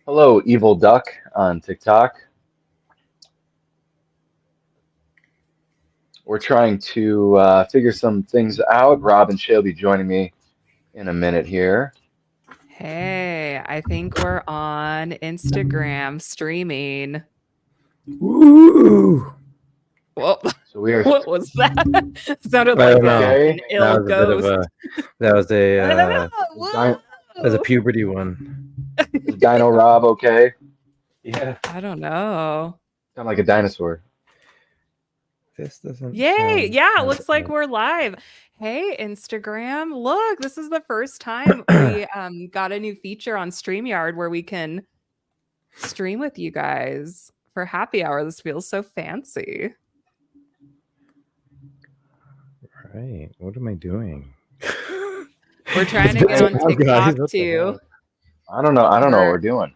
Hello, Evil Duck on TikTok. We're trying to figure some things out. Rob and Shea will be joining me in a minute here. Hey, I think we're on Instagram streaming. Woo! Whoa, So we are. what was that? Sounded I like don't know. an Okay. ill ghost. That was Is, Di- a Whoa. puberty one. is Dino Rob okay? Yeah, I don't know. Sound like a dinosaur. this doesn't Yay. sound Yeah, it as looks like we're live. Hey, Instagram. Look, this is the first time we got a new feature on StreamYard where we can stream with you guys for happy hour. This feels so fancy. right. What am I doing? We're trying to get on TikTok too. I don't know. I don't know what We're we're doing.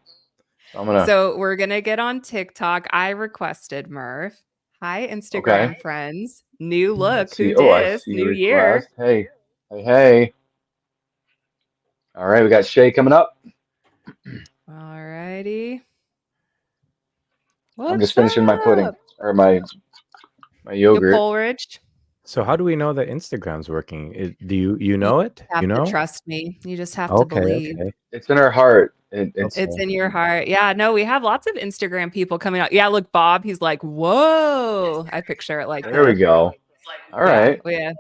So I'm gonna. So we're gonna get on TikTok. I requested Murph. Hi, Okay. Instagram friends. New Let's look. Who see. Oh, I dis? see your New year. request. Hey, hey, hey. All right, we got Shay coming up. All righty. I'm just finishing my pudding or my yogurt. Coleridge. So how do we know that Instagram's working? Do you know it? You have You know? to trust me. You just have to believe. Okay. It's in our heart. It's It's in your heart. Yeah, no, we have lots of Instagram people coming out. Yeah, look, Bob, he's like, whoa. I picture it like there. We go. All right. Yeah.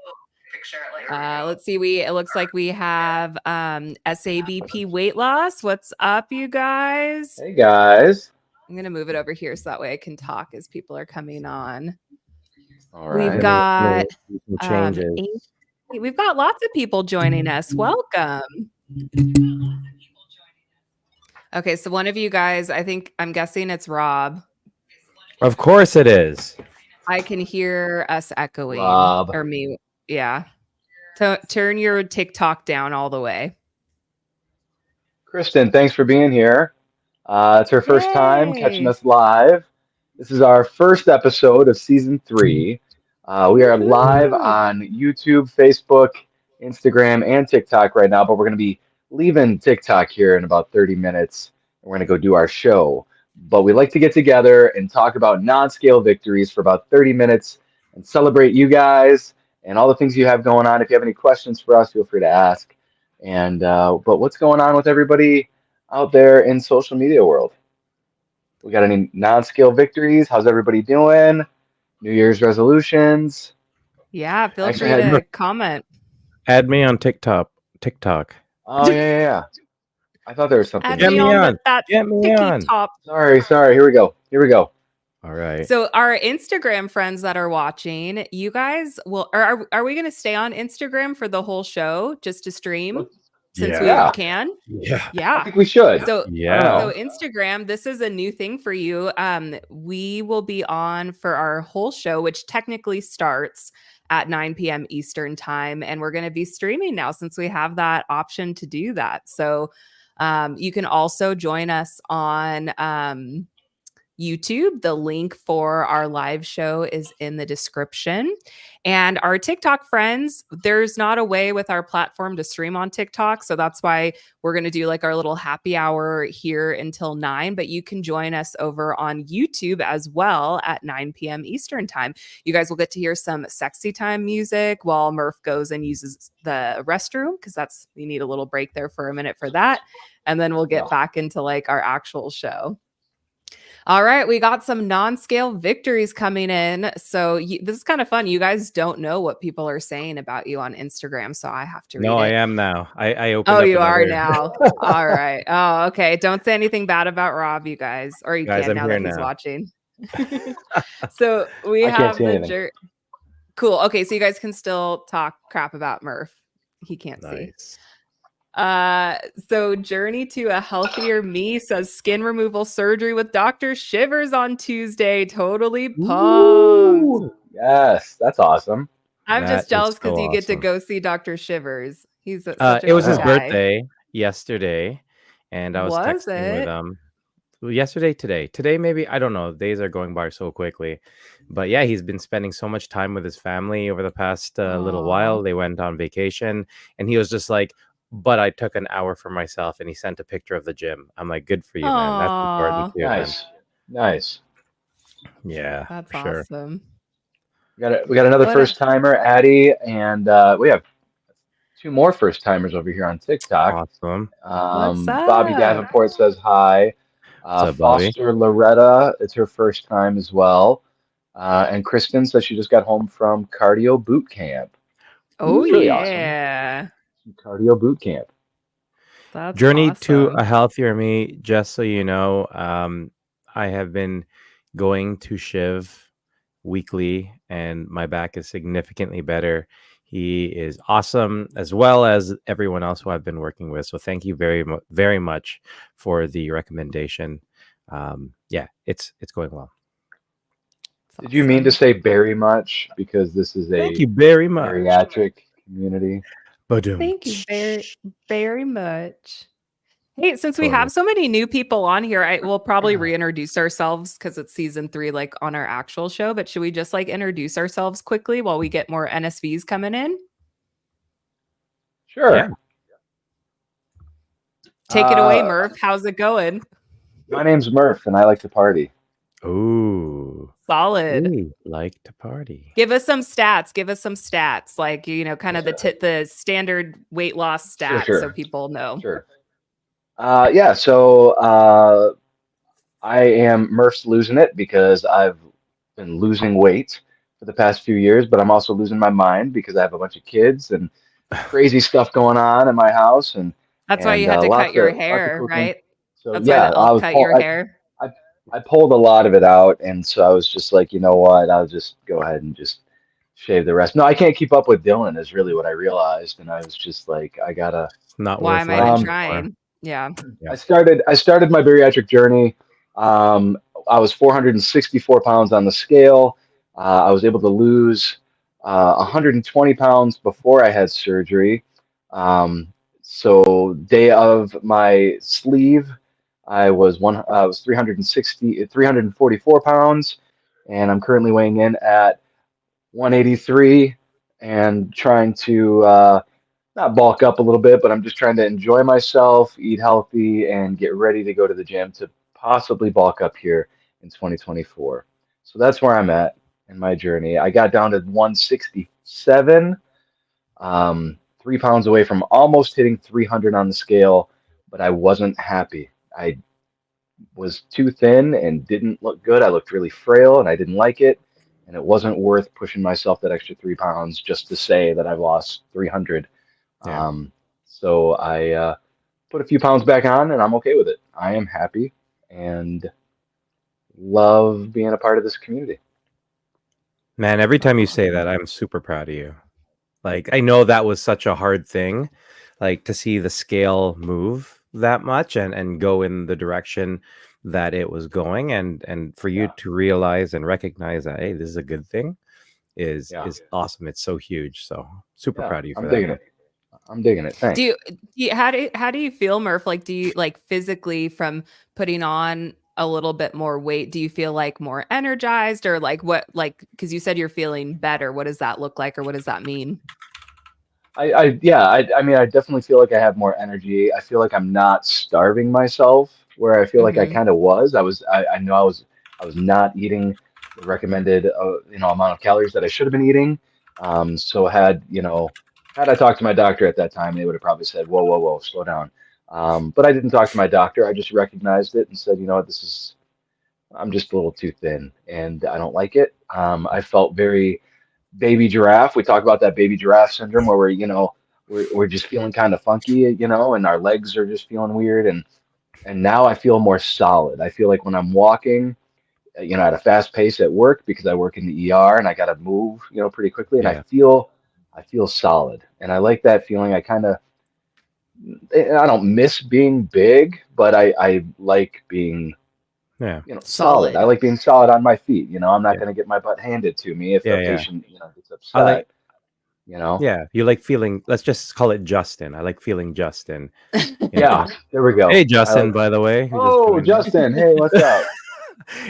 Let's see. It looks like we have SABP weight loss. What's up, you guys? Hey guys. I'm gonna move it over here so that way I can talk as people are coming on. All right. We've got changes. we've got lots of people joining us. Welcome. Okay, so one of you guys, I'm guessing it's Rob. Of course it is. I can hear us echoing. Rob. Or me. Yeah. Turn your TikTok down all the way. Kristen, thanks for being here. It's her first time catching Yay. us live. This is our first episode of season 3. We are live on YouTube, Facebook, Instagram, and TikTok right now, but we're going to be leaving TikTok here in about 30 minutes. We're going to go do our show. But we like to get together and talk about non-scale victories for about 30 minutes and celebrate you guys and all the things you have going on. If you have any questions for us, feel free to ask. And but what's going on with everybody out there in social media world? We got any non-scale victories? How's everybody doing? New Year's resolutions? Yeah, feel Actually, free to comment. Add me on TikTok. Oh yeah. I thought there was something. Add Get me me on on. that Get me ticky on. top. Sorry. Here we go. All right. So our Instagram friends that are watching, you guys will are we gonna stay on Instagram for the whole show just to stream? Since we can? Yeah. I think we should. So Yeah. So Instagram, this is a new thing for you. We will be on for our whole show, which technically starts at 9 p.m. Eastern time, and we're going to be streaming now since we have that option to do that. So you can also join us on YouTube. The link for our live show is in the description. And our TikTok friends, there's not a way with our platform to stream on TikTok. So that's why we're going to do like our little happy hour here until 9. But you can join us over on YouTube as well at 9 p.m. Eastern time. You guys will get to hear some sexy time music while Murph goes and uses the restroom, because we need a little break there for a minute for that. And then we'll get back into like our actual show. All right, we got some non-scale victories coming in. So this is kind of fun. You guys don't know what people are saying about you on Instagram, so I have to read it. No, I am now. I opened Oh, up you are another- now. All right. Oh, okay. Don't say anything bad about Rob, you guys. Or you Guys, can I'm now here that he's now. watching. So we I can't have see the anything. Cool. Okay, so you guys can still talk crap about Murph. He can't see. So Journey to a Healthier Me says skin removal surgery with Dr. Shivers on Tuesday. Totally pumped. Ooh, yes, that's awesome. I'm That just jealous is because so you get to awesome. go see Dr. Shivers. He's such a It was cool his guy. birthday yesterday, and I was texting with him. Yesterday, today maybe, I don't know. Days are going by so quickly, but yeah, he's been spending so much time with his family over the past little while. They went on vacation, and he was just like, but I took an hour for myself, and he sent a picture of the gym. I'm like, good for you, man. That's important Aw, too, man. Nice. Yeah, that's for sure. awesome. We got another What a, first timer, Addie, and we have two more first timers over here on TikTok. Awesome. what's Bobby up? Davenport says hi. What's up, Bobby? Foster Loretta, it's her first time as well. And Kristen says she just got home from cardio boot camp. Oh That's really awesome. yeah. Cardio boot camp. That's Journey to a awesome. healthier me. Just so you know, I have been going to Shiv weekly, and my back is significantly better. He is awesome, as well as everyone else who I've been working with. So thank you very much for the recommendation. Yeah, it's going well. It's Did you mean to awesome. say very much? Because this is Thank a you very much. bariatric community. Thank you very, very much. Hey, since we Totally. have so many new people on here, I will probably reintroduce ourselves because it's season 3, like on our actual show. But should we just like introduce ourselves quickly while we get more NSVs coming in? Yeah. Sure. Take it away, Uh, Murph. How's it going? my name's Murph, and I like to party. Ooh, Solid. we like to party. Give us some stats. Give us some stats, like kind of the standard weight loss Sure, stats, so sure, people know. sure. Yeah, so I am Murph's losing it because I've been losing weight for the past few years, but I'm also losing my mind because I have a bunch of kids and crazy stuff going on in my house That's why you had to cut your lots of hair, cool things. right? So That's why yeah, the elf cut your hair. I I pulled a lot of it out, and so I was just like, you know what, I'll just go ahead and just shave the rest. No, I can't keep up with Dylan is really what I realized, and I was just like, I gotta. It's not Why worth am I even living anymore. trying? Yeah. Yeah. I started my bariatric journey. Um, I was 464 pounds on the scale. I was able to lose 120 pounds before I had surgery. So day of my sleeve, I was 344 pounds, and I'm currently weighing in at 183 and trying to not bulk up a little bit, but I'm just trying to enjoy myself, eat healthy, and get ready to go to the gym to possibly bulk up here in 2024. So that's where I'm at in my journey. I got down to 167, 3 pounds away from almost hitting 300 on the scale, but I wasn't happy. I was too thin and didn't look good. I looked really frail and I didn't like it. And it wasn't worth pushing myself that extra 3 pounds just to say that I've lost 300. Yeah. So I put a few pounds back on and I'm okay with it. I am happy and love being a part of this community. Man, every time you say that, I'm super proud of you. Like, I know that was such a hard thing, like to see the scale move that much and go in the direction that it was going, and for you Yeah, to realize and recognize that, hey, this is a good thing is yeah, awesome. It's so huge. So super yeah. proud of you for I'm that, digging man. it. I'm digging it. Do Thanks. you how do you feel, Murph? Like, do you like physically from putting on a little bit more weight? Do you feel like more energized, or like what? Like, because you said you're feeling better. What does that look like, or what does that mean? I mean, I definitely feel like I have more energy. I feel like I'm not starving myself where I feel like I Mm-hmm. kind of was. I know I was not eating the recommended, amount of calories that I should have been eating. So had I talked to my doctor at that time, they would have probably said, whoa, whoa, whoa, slow down. But I didn't talk to my doctor. I just recognized it and said, you know what, I'm just a little too thin and I don't like it. I felt very baby giraffe. We talk about that baby giraffe syndrome where we're just feeling kind of funky, and our legs are just feeling weird. And now I feel more solid. I feel like when I'm walking, at a fast pace at work because I work in the ER and I got to move, pretty quickly. And Yeah. I feel solid. And I like that feeling. I don't miss being big, but I like being Yeah. solid. I Solid. like being solid on my feet. I'm not Yeah. going to get my butt handed to me if a Yeah. patient, gets I like, upset. You know? yeah, you like feeling, let's just call it Justin. I like feeling Justin. Yeah, there we go. Hey, I like. Justin, by the way, who just Oh, joined us. Justin. Hey, what's up?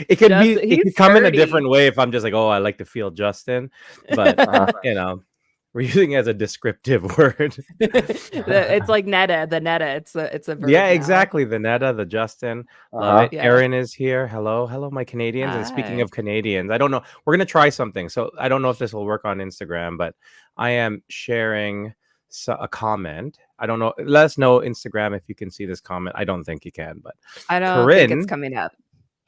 It He's could come in a sturdy. different way if I'm just like, oh, I like to feel Justin, but Uh-huh. you know, We're using it as a descriptive word. It's like Netta, the Netta. It's a verb Yeah, now. exactly. The Netta, the Justin. Love Uh-huh. it. Yeah. Erin is here. Hello. Hello, my Canadians. And speaking Hi. of Canadians, I don't know. We're going to try something. So I don't know if this will work on Instagram, but I am sharing a comment. I don't know. Let us know Instagram if you can see this comment. I don't think you can, but I don't think it's Corinne, coming up.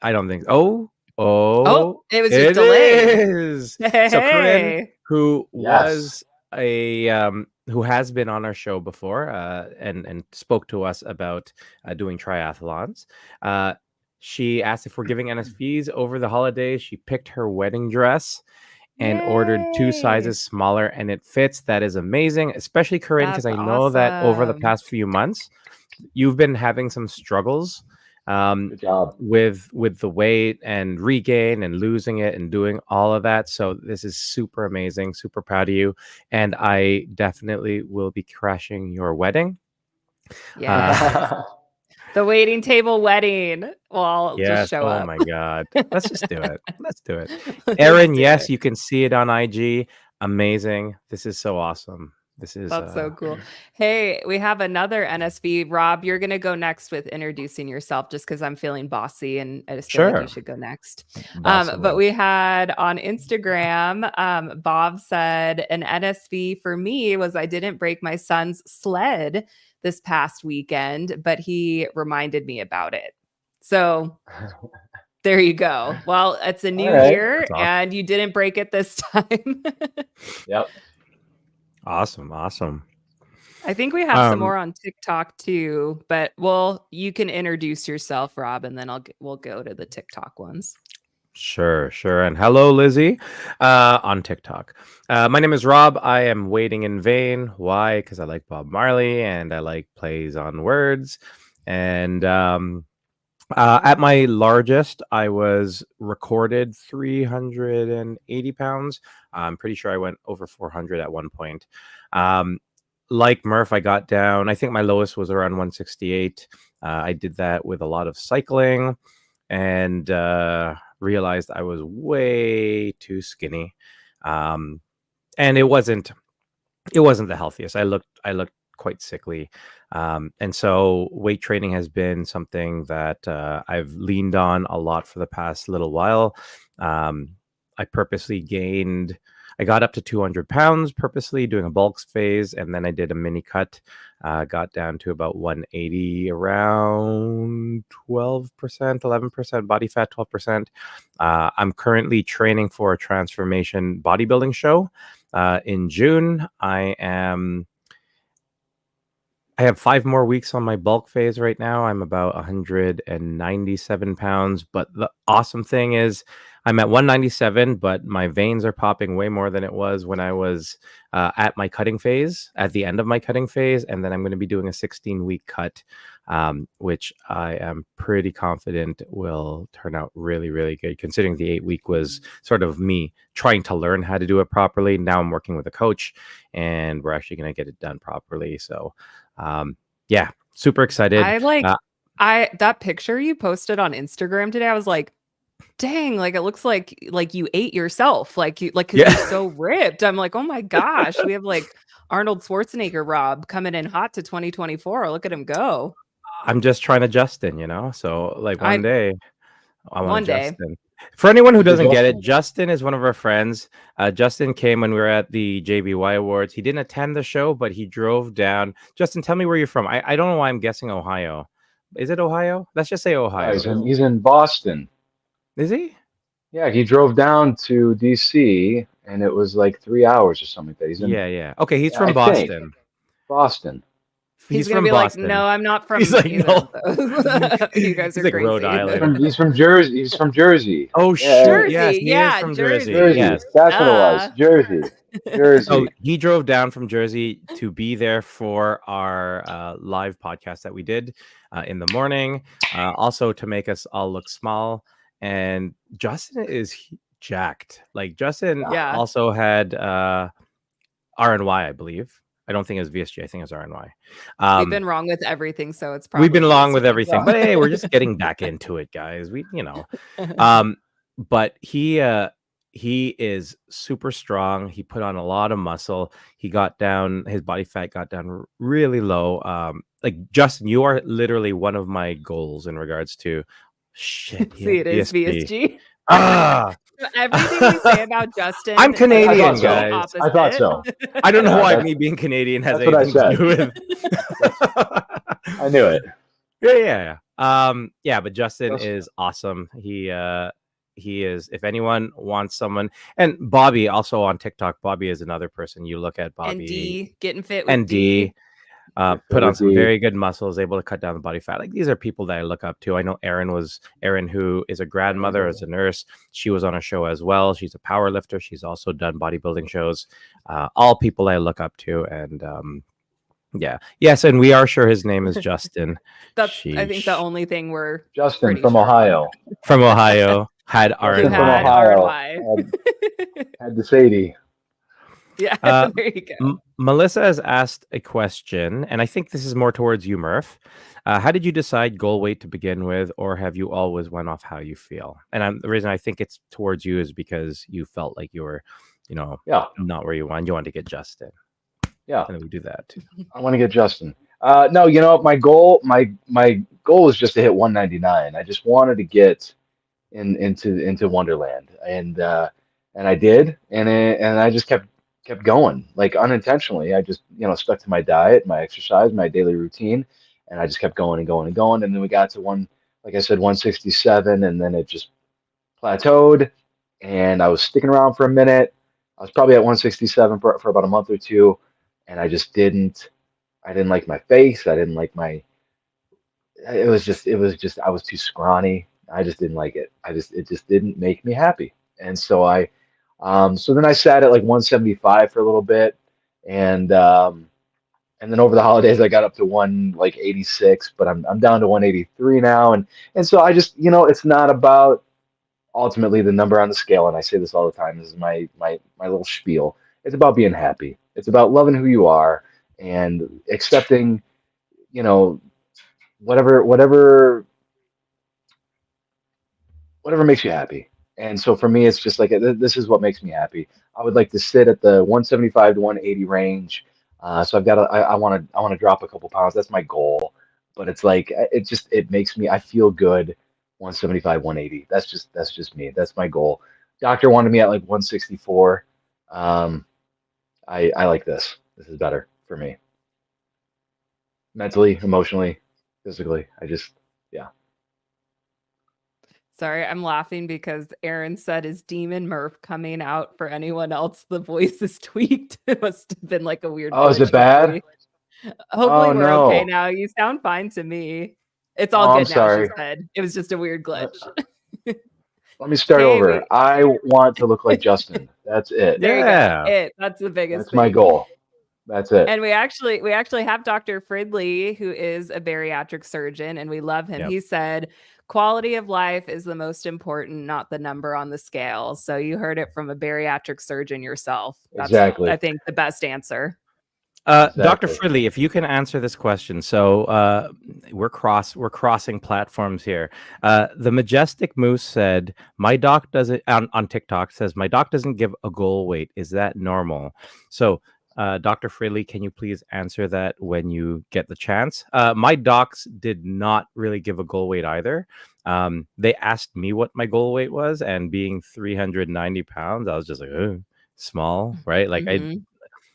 I don't think. Oh, Oh, it was just it delayed. is. So Corinne, Hey. who Yes. was a who has been on our show before, and spoke to us about doing triathlons. Uh, she asked if we're giving NSVs over the holidays. She picked her wedding dress and ordered 2 Yay. sizes smaller, and it fits. That is amazing, especially Corinne, because That's I know that over the awesome. past few months you've been having some struggles um, Good job. with the weight and regain and losing it and doing all of that. So this is super amazing, super proud of you, and I definitely will be crashing your wedding. Yes. The waiting table wedding. Well, I'll just Yes. show Oh up. my God. Let's just do it. Let's do it. Let's Erin, do yes, it. you can see it on IG. Amazing. This is so awesome. This is That's so cool. Hey, we have another NSV. Rob, you're going to go next with introducing yourself just because I'm feeling bossy and I just feel like you sure. should go next. Bossa But Love. we had on Instagram, Bob said an NSV for me was I didn't break my son's sled this past weekend, but he reminded me about it. So there you go. Well, it's a All new right. year That's awesome. and you didn't break it this time. Yep. Awesome. Awesome. I think we have some Um, more on TikTok too, but you can introduce yourself, Rob, and then we'll go to the TikTok ones. Sure. And hello, Lizzie, on TikTok. My name is Rob. I am waiting in vain. Why? Because I like Bob Marley and I like plays on words. And at my largest, I was recorded 380 pounds. I'm pretty sure I went over 400 at one point. Um, like Murph, I got down. I think my lowest was around 168. I did that with a lot of cycling and realized I was way too skinny. Um, and it wasn't the healthiest. I looked quite sickly, and so weight training has been something that I've leaned on a lot for the past little while. Um, I purposely gained. I got up to 200 pounds purposely doing a bulk phase, and then I did a mini cut. Got down to about 180, around 12%, 11% body fat, 12%. I'm currently training for a transformation bodybuilding show in June. I have 5 more weeks on my bulk phase right now. I'm about 197 pounds. But the awesome thing is, I'm at 197, but my veins are popping way more than it was when I was at my cutting phase, at the end of my cutting phase. And then I'm going to be doing a 16-week cut, which I am pretty confident will turn out really, really good, considering the 8-week was sort of me trying to learn how to do it properly. Now I'm working with a coach and we're actually going to get it done properly. So, yeah, super excited. I like Uh, I that picture you posted on Instagram today. I was like, dang, like it looks like you ate yourself, like you like because yeah, you're so ripped. I'm like, oh my gosh, we have like Arnold Schwarzenegger Rob coming in hot to 2024. Look at him go. I'm just trying to Justin, So like one I day I want to one day. Justin. For anyone who He's a doesn't get goal. it, Justin is one of our friends. Justin came when we were at the JBY Awards. He didn't attend the show, but he drove down. Justin, tell me where you're from. I don't know why I'm guessing Ohio. Is it Ohio? Let's just say No, Ohio. he's in Boston. Is he? Yeah, he drove down to DC and it was like 3 hours or something like that. He's in, Yeah. Okay, he's yeah, I from think Boston. Boston. He's He's gonna from be like, Boston. no, I'm not He's from like, either of no. those. You guys He's are like Rhode crazy. Island. He's from Jersey. He's from Jersey. Oh Yeah, shoot! Yes, Jersey, he is yeah, from Jersey. Jersey. Jersey. Yes. That's what it was. Duh. Jersey. So Jersey. he drove down from Jersey to be there for our live podcast that we did in the morning, also to make us all look small. And Justin is jacked. Like Justin Yeah. Yeah. also had RNY, I believe. I don't think it was VSG. I think it was RNY. We've been wrong with everything, so it's We've probably been along with VSG. everything, but hey, we're just getting back into it, guys. We. But he he is super strong. He put on a lot of muscle. He got down, his body fat got down really low. Like Justin, you are literally one of my goals in regards to shit. He See, has it is BSP. VSG. Ah, Everything we say about Justin I'm is I thought Canadian, complete so. guys. I thought opposite. so. I don't know Yeah, why me being Canadian has that's what I anything to said. do with. That's I knew it. Yeah. But Justin Just, is awesome. He is. If anyone wants someone, and Bobby also on TikTok. Bobby is another person. You look at And Bobby D, getting fit with and D. D. get fit Put on with some the very good muscles, able to cut down the body fat. Like these are people that I look up to. I know Erin, who is a grandmother, as a nurse. She was on a show as well. She's a power lifter. She's also done bodybuilding shows. All people I look up to, and yeah, yes, and we are sure his name is Justin. That's, I think, the Sheesh. only thing we're Justin pretty from sure about. Ohio. From Ohio, had Who Justin from had RNY. Ohio RNY. had the Sadie. Yeah, Uh, there you go. Melissa has asked a question, and I think this is more towards you, Murph. How did you decide goal weight to begin with, or have you always went off how you feel? And the reason I think it's towards you is because you felt like you were, Yeah, not where you wanted. You wanted to get Justin, yeah. and then we do that too. I want to get Justin. No, my goal was just to hit 199. I just wanted to get into Wonderland, and I did, and I just kept going like unintentionally. I just stuck to my diet, my exercise, my daily routine, and I just kept going and going and going. And then we got to like I said, 167, and then it just plateaued. And I was sticking around for a minute. I was probably at 167 for about a month or two, and I didn't like my face. I didn't like my. It was just I was too scrawny. I just didn't like it. It just didn't make me happy. And so then I sat at like 175 for a little bit, and then over the holidays I got up to 186, but I'm down to 183 now, and so I just it's not about ultimately the number on the scale, and I say this all the time. This is my little spiel. It's about being happy. It's about loving who you are and accepting, you know, whatever makes you happy. And so for me, it's just like this is what makes me happy. I would like to sit at the 175 to 180 range. So I want to drop a couple pounds. That's my goal. But it's like it makes me I feel good. 175, 180. That's just me. That's my goal. Doctor wanted me at like 164. Um, I like this. This is better for me. Mentally, emotionally, physically. Yeah. Sorry, I'm laughing because Aaron said, "Is Demon Murph coming out for anyone else? The voice is tweaked." It must have been like a weird Oh, is glitch. it bad? Hopefully Oh we're okay no. now. You sound fine to me. It's all Oh, I'm good now, she sorry. said. It was just a weird glitch. Let, let me start Hey, over. I want to look like Justin. That's it. there you go. Yeah. That's the biggest That's my thing. goal. That's it. And we actually have Dr. Fridley, who is a bariatric surgeon, and we love him. Yep. He said, quality of life is the most important, not the number on the scale. So you heard it from a bariatric surgeon yourself. That's, I Exactly. think, the best answer. Dr. Exactly. Fridley, if you can answer this question. So we're crossing platforms here. The Majestic Moose said, my doc doesn't on TikTok says my doc doesn't give a goal weight. Is that normal? So Dr. Fridley, can you please answer that when you get the chance? My docs did not really give a goal weight either. They asked me what my goal weight was, and being 390 pounds, I was just like, oh, small, right? Like Mhm.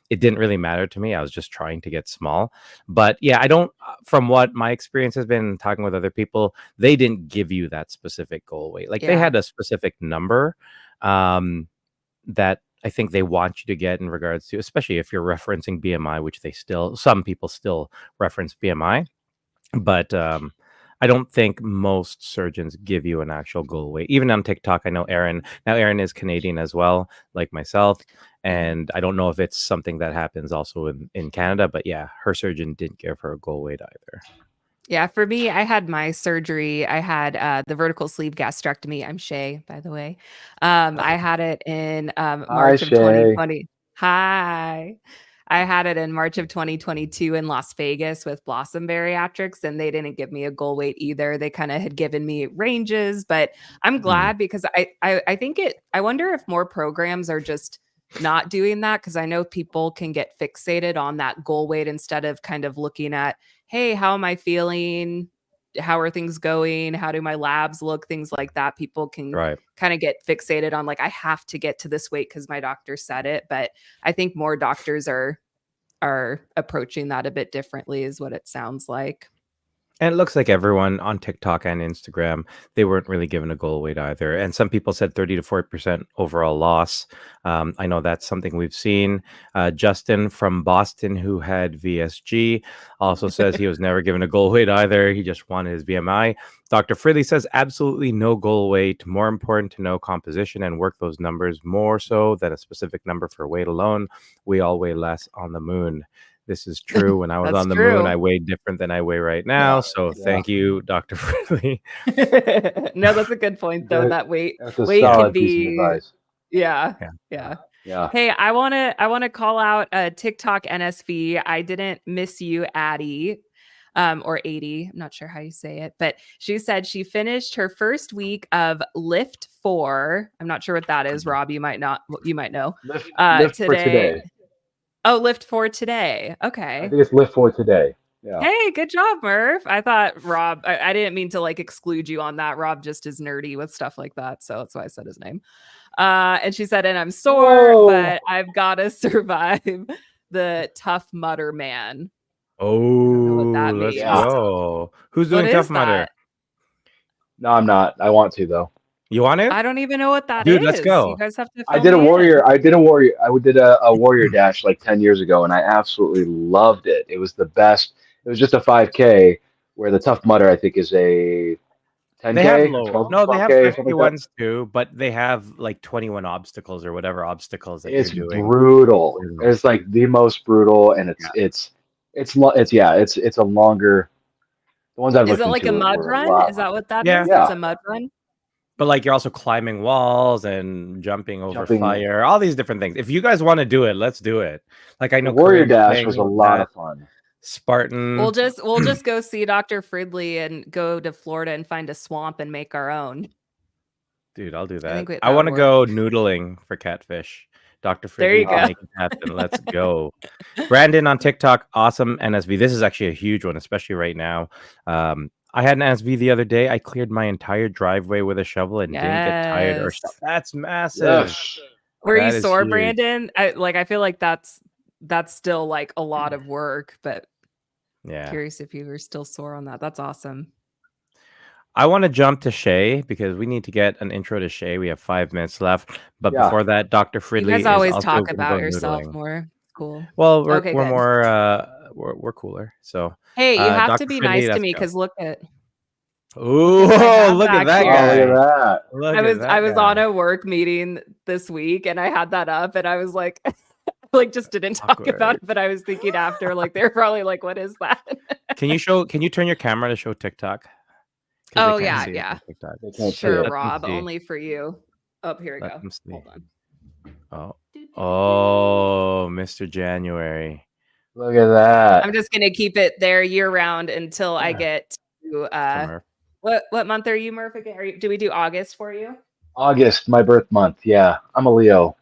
it didn't really matter to me. I was just trying to get small. But yeah, I don't, from what my experience has been talking with other people, they didn't give you that specific goal weight. Like they Yeah. had a specific number um, that I think they want you to get in regards to, especially if you're referencing BMI, which some people still reference BMI. But I don't think most surgeons give you an actual goal weight. Even on TikTok, I know Erin. Now, Erin is Canadian as well, like myself. And I don't know if it's something that happens also in Canada. But yeah, her surgeon didn't give her a goal weight either. Yeah, for me, I had my surgery. I had the vertical sleeve gastrectomy. I'm Shea, by the way. I had it in Hi, March of Shay. 2020. Hi. I had it in March of 2022 in Las Vegas with Blossom Bariatrics, and they didn't give me a goal weight either. They kind of had given me ranges, but I'm glad because I think I wonder if more programs are just not doing that, because I know people can get fixated on that goal weight instead of kind of looking at, hey, how am I feeling? How are things going? How do my labs look? Things like that. People can Right. kind of get fixated on like, I have to get to this weight because my doctor said it. But I think more doctors are approaching that a bit differently, is what it sounds like. And it looks like everyone on TikTok and Instagram, they weren't really given a goal weight either. And some people said 30 to 40% overall loss. I know that's something we've seen. Justin from Boston, who had VSG, also says he was never given a goal weight either. He just wanted his BMI. Dr. Fridley says absolutely no goal weight. More important to know composition and work those numbers more so than a specific number for weight alone. We all weigh less on the moon. This is true. When I was on the moon, I weighed different than I weigh right now. So thank you, Dr. Fridley. No, that's a good point, though. That weight That's a can solid piece of be, advice. yeah. Yeah. Hey, I wanna call out TikTok NSV. I didn't miss you, Addie. Or 80, I'm not sure how you say it, but she said she finished her first week of Lift 4. I'm not sure what that is, Rob. You might know. Lift for today. Oh, Lift 4 today. I Okay. think it's Lift for today. Yeah. Hey, good job, Murph. I thought Rob, I didn't mean to like exclude you on that. Rob just is nerdy with stuff like that. So that's why I said his name. And she said, and I'm sore, but I've got to survive the Tough Mudder Man. Oh, what that let's means. go. Who's doing Tough Mudder? No, I'm not. I want to, though. You want it? I don't even know what that Dude, is. let's go. You guys have to. I did a warrior. I did a warrior dash like 10 years ago, and I absolutely loved it. It was the best. It was just a 5K, where the Tough Mudder, I think, is a 10K. They have low. No, they have 12K, 51s too, but they have like 21 obstacles or whatever obstacles that it's you're doing. Brutal. It's like the most brutal, and it's a longer. The ones I've Is looked it like into a mud were run? Is that what that is? Yeah. It's a mud run. But like you're also climbing walls and jumping over fire, all these different things. If you guys want to do it, let's do it. Like I know the warrior dash was a lot of fun. Spartan. We'll just go see Dr. Fridley and go to Florida and find a swamp and make our own. Dude, I'll do that. I want to go noodling for catfish. Dr. Fridley, there you go. Make it happen. Let's go. Brandon on TikTok, awesome NSV. This is actually a huge one, especially right now. I had an NSV the other day. I cleared my entire driveway with a shovel and didn't get tired or stuff. That's massive. Yes. Were you sore, huge. Brandon? I feel like that's still like a lot of work, but yeah, curious if you were still sore on that. That's awesome. I want to jump to Shea because we need to get an intro to Shea. We have 5 minutes left, but before that, Dr. Fridley. You guys always talk about yourself more. Cool. Well, we're more we're cooler. So hey, you have Dr. to be Fridley, nice to me because look at. Ooh, look at that guy. Look at that. I was on a work meeting this week and I had that up and I was like, like just didn't talk about it, but I was thinking after, like they're probably like, what is that? Can you turn your camera to show TikTok? Oh yeah. Sure, Rob, only for you. Oh, here we go. Hold on. Oh, Mr. January. Look at that. I'm just gonna keep it there year round until I get to what month are you, Murph? Again? Do we do August for you? August, my birth month. Yeah, I'm a Leo.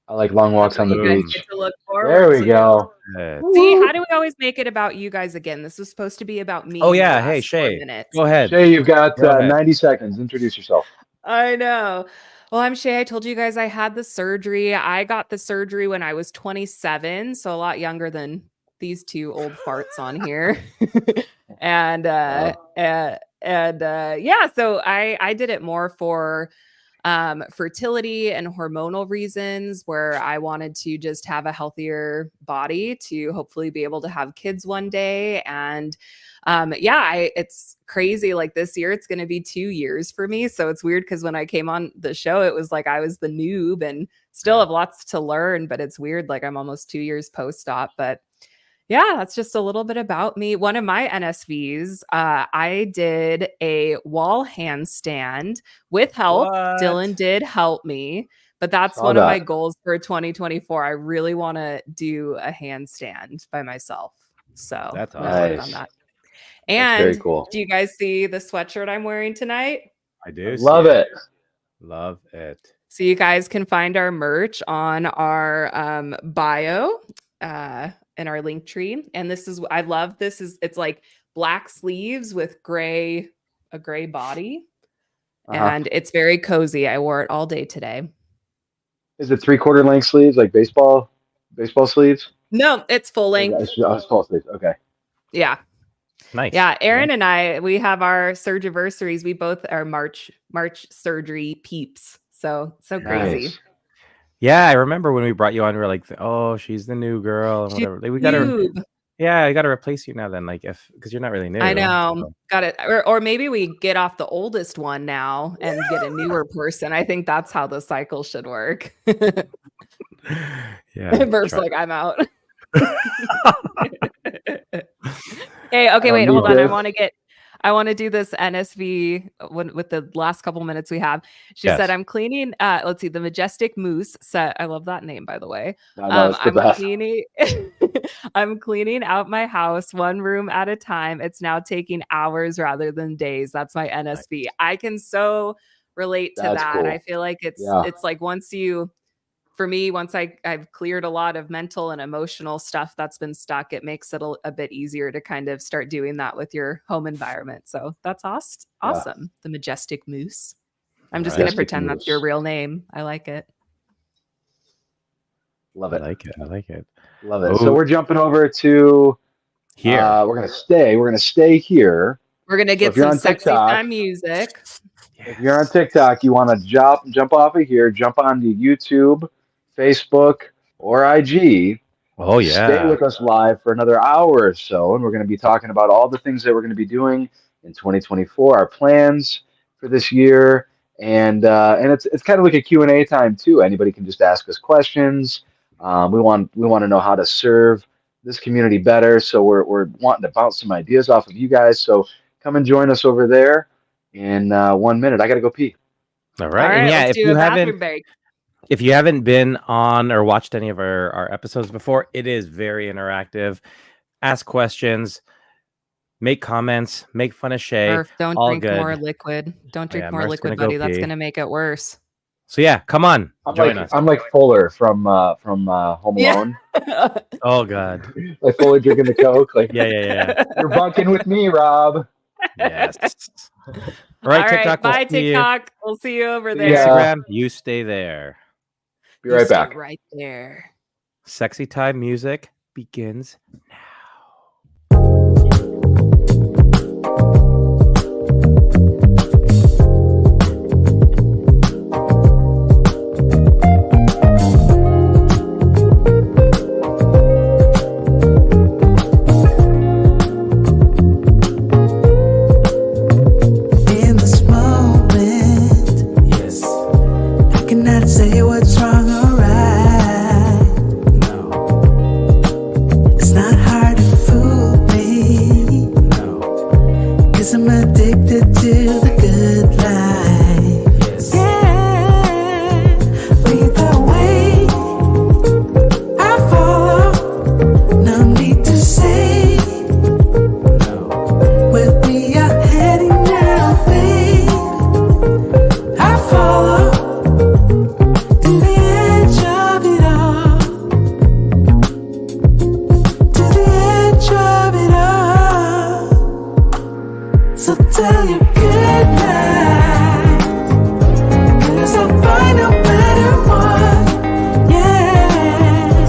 I like long walks on the beach. There we go. See, how do we always make it about you guys again? This was supposed to be about me. Oh yeah, hey Shea, go ahead. Shea, you've got 90 seconds. Introduce yourself. I know. Well, I'm Shea. I told you guys I had the surgery. I got the surgery when I was 27, so a lot younger than these two old farts on here. And so I did it more for fertility and hormonal reasons, where I wanted to just have a healthier body to hopefully be able to have kids one day. And it's crazy. Like this year, it's going to be 2 years for me. So it's weird because when I came on the show, it was like I was the noob and still have lots to learn, but it's weird. Like I'm almost 2 years post-op, but yeah, that's just a little bit about me. One of my NSVs, I did a wall handstand with help. What? Dylan did help me, But that's Saw one of my that. goals for 2024. I really want to do a handstand by myself. So That's I'm going to work awesome. on Nice. that. That's very And cool. do you guys see the sweatshirt I'm wearing tonight? I I do see love it. Love it. So you guys can find our merch on our bio in our link tree. And this is, I love this, is it's like black sleeves with a gray body. Uh-huh. And it's very cozy. I wore it all day today. Is it 3/4 length sleeves, like baseball sleeves? No, it's full Or is length. it's full sleeves. Okay. Yeah. Nice. Yeah. Aaron and I, we have our surgiversaries. We both are March surgery peeps. So crazy. Nice. Yeah, I remember when we brought you on, we were like, "Oh, she's the new girl," and She's whatever. Like, we gotta, cube. yeah, I gotta replace you now. Then, like, because you're not really new. I know. so- Got it. Or maybe we get off the oldest one now and get a newer person. I think that's how the cycle should work. Yeah. Murph's try- like, I'm out. Hey, I okay, don't wait, need hold on. this. I want to do this NSV with the last couple minutes we have. She Yes. said, I'm cleaning, let's see, the Majestic Moose set. I love that name, by the way. I know it's the I'm best. cleaning, I'm cleaning out my house one room at a time. It's now taking hours rather than days. That's my NSV. I can so relate to That's that. cool. I feel like Yeah. it's like once I've cleared a lot of mental and emotional stuff that's been stuck, it makes it a bit easier to kind of start doing that with your home environment. So that's awesome. The Majestic Moose. I'm just going to Majestic pretend that's your Moose. real name. I like it. Love I it. like it. I like it. Love it. So Oh. we're jumping over to Here. we're gonna stay here. We're going to So get if you're some on sexy TikTok, time music. if you're on TikTok, you want to jump off of here, jump onto YouTube, Facebook, or IG. Oh Stay yeah. with us live for another hour or so, and we're going to be talking about all the things that we're going to be doing in 2024, our plans for this year, and it's kind of like a Q&A time too. Anybody can just ask us questions. We want to know how to serve this community better, so we're wanting to bounce some ideas off of you guys. So come and join us over there in 1 minute. I got to go pee. All All right. And right, yeah, let's do a bathroom break. if you haven't been on or watched any of our episodes before, it is very interactive. Ask questions, make comments, make fun of Shay. Murph, don't all drink good. more liquid. Don't drink yeah, more Murph's liquid, gonna go buddy. That's pee. going to make it worse. So yeah, come on, join us. I'm like Fuller from Home Alone. Oh god. Like Fuller drinking the Coke. Like Yeah. you're bunking with me, Rob. Yes. All right, All TikTok. right, bye, We'll see you. TikTok. We'll see you over See there. ya. Instagram, you stay there. Be right stay back. right there. Sexy time music begins now. In this moment, yes, I cannot say what's wrong or right. No, it's not hard to fool me. No, 'cause I'm addicted to the good life. Yes, yeah. Either way, I follow. No need to say. Where we are heading now, babe, I follow to the edge of it all, to the edge of it all. So tell your good night, 'cause I'll find a better one, yeah.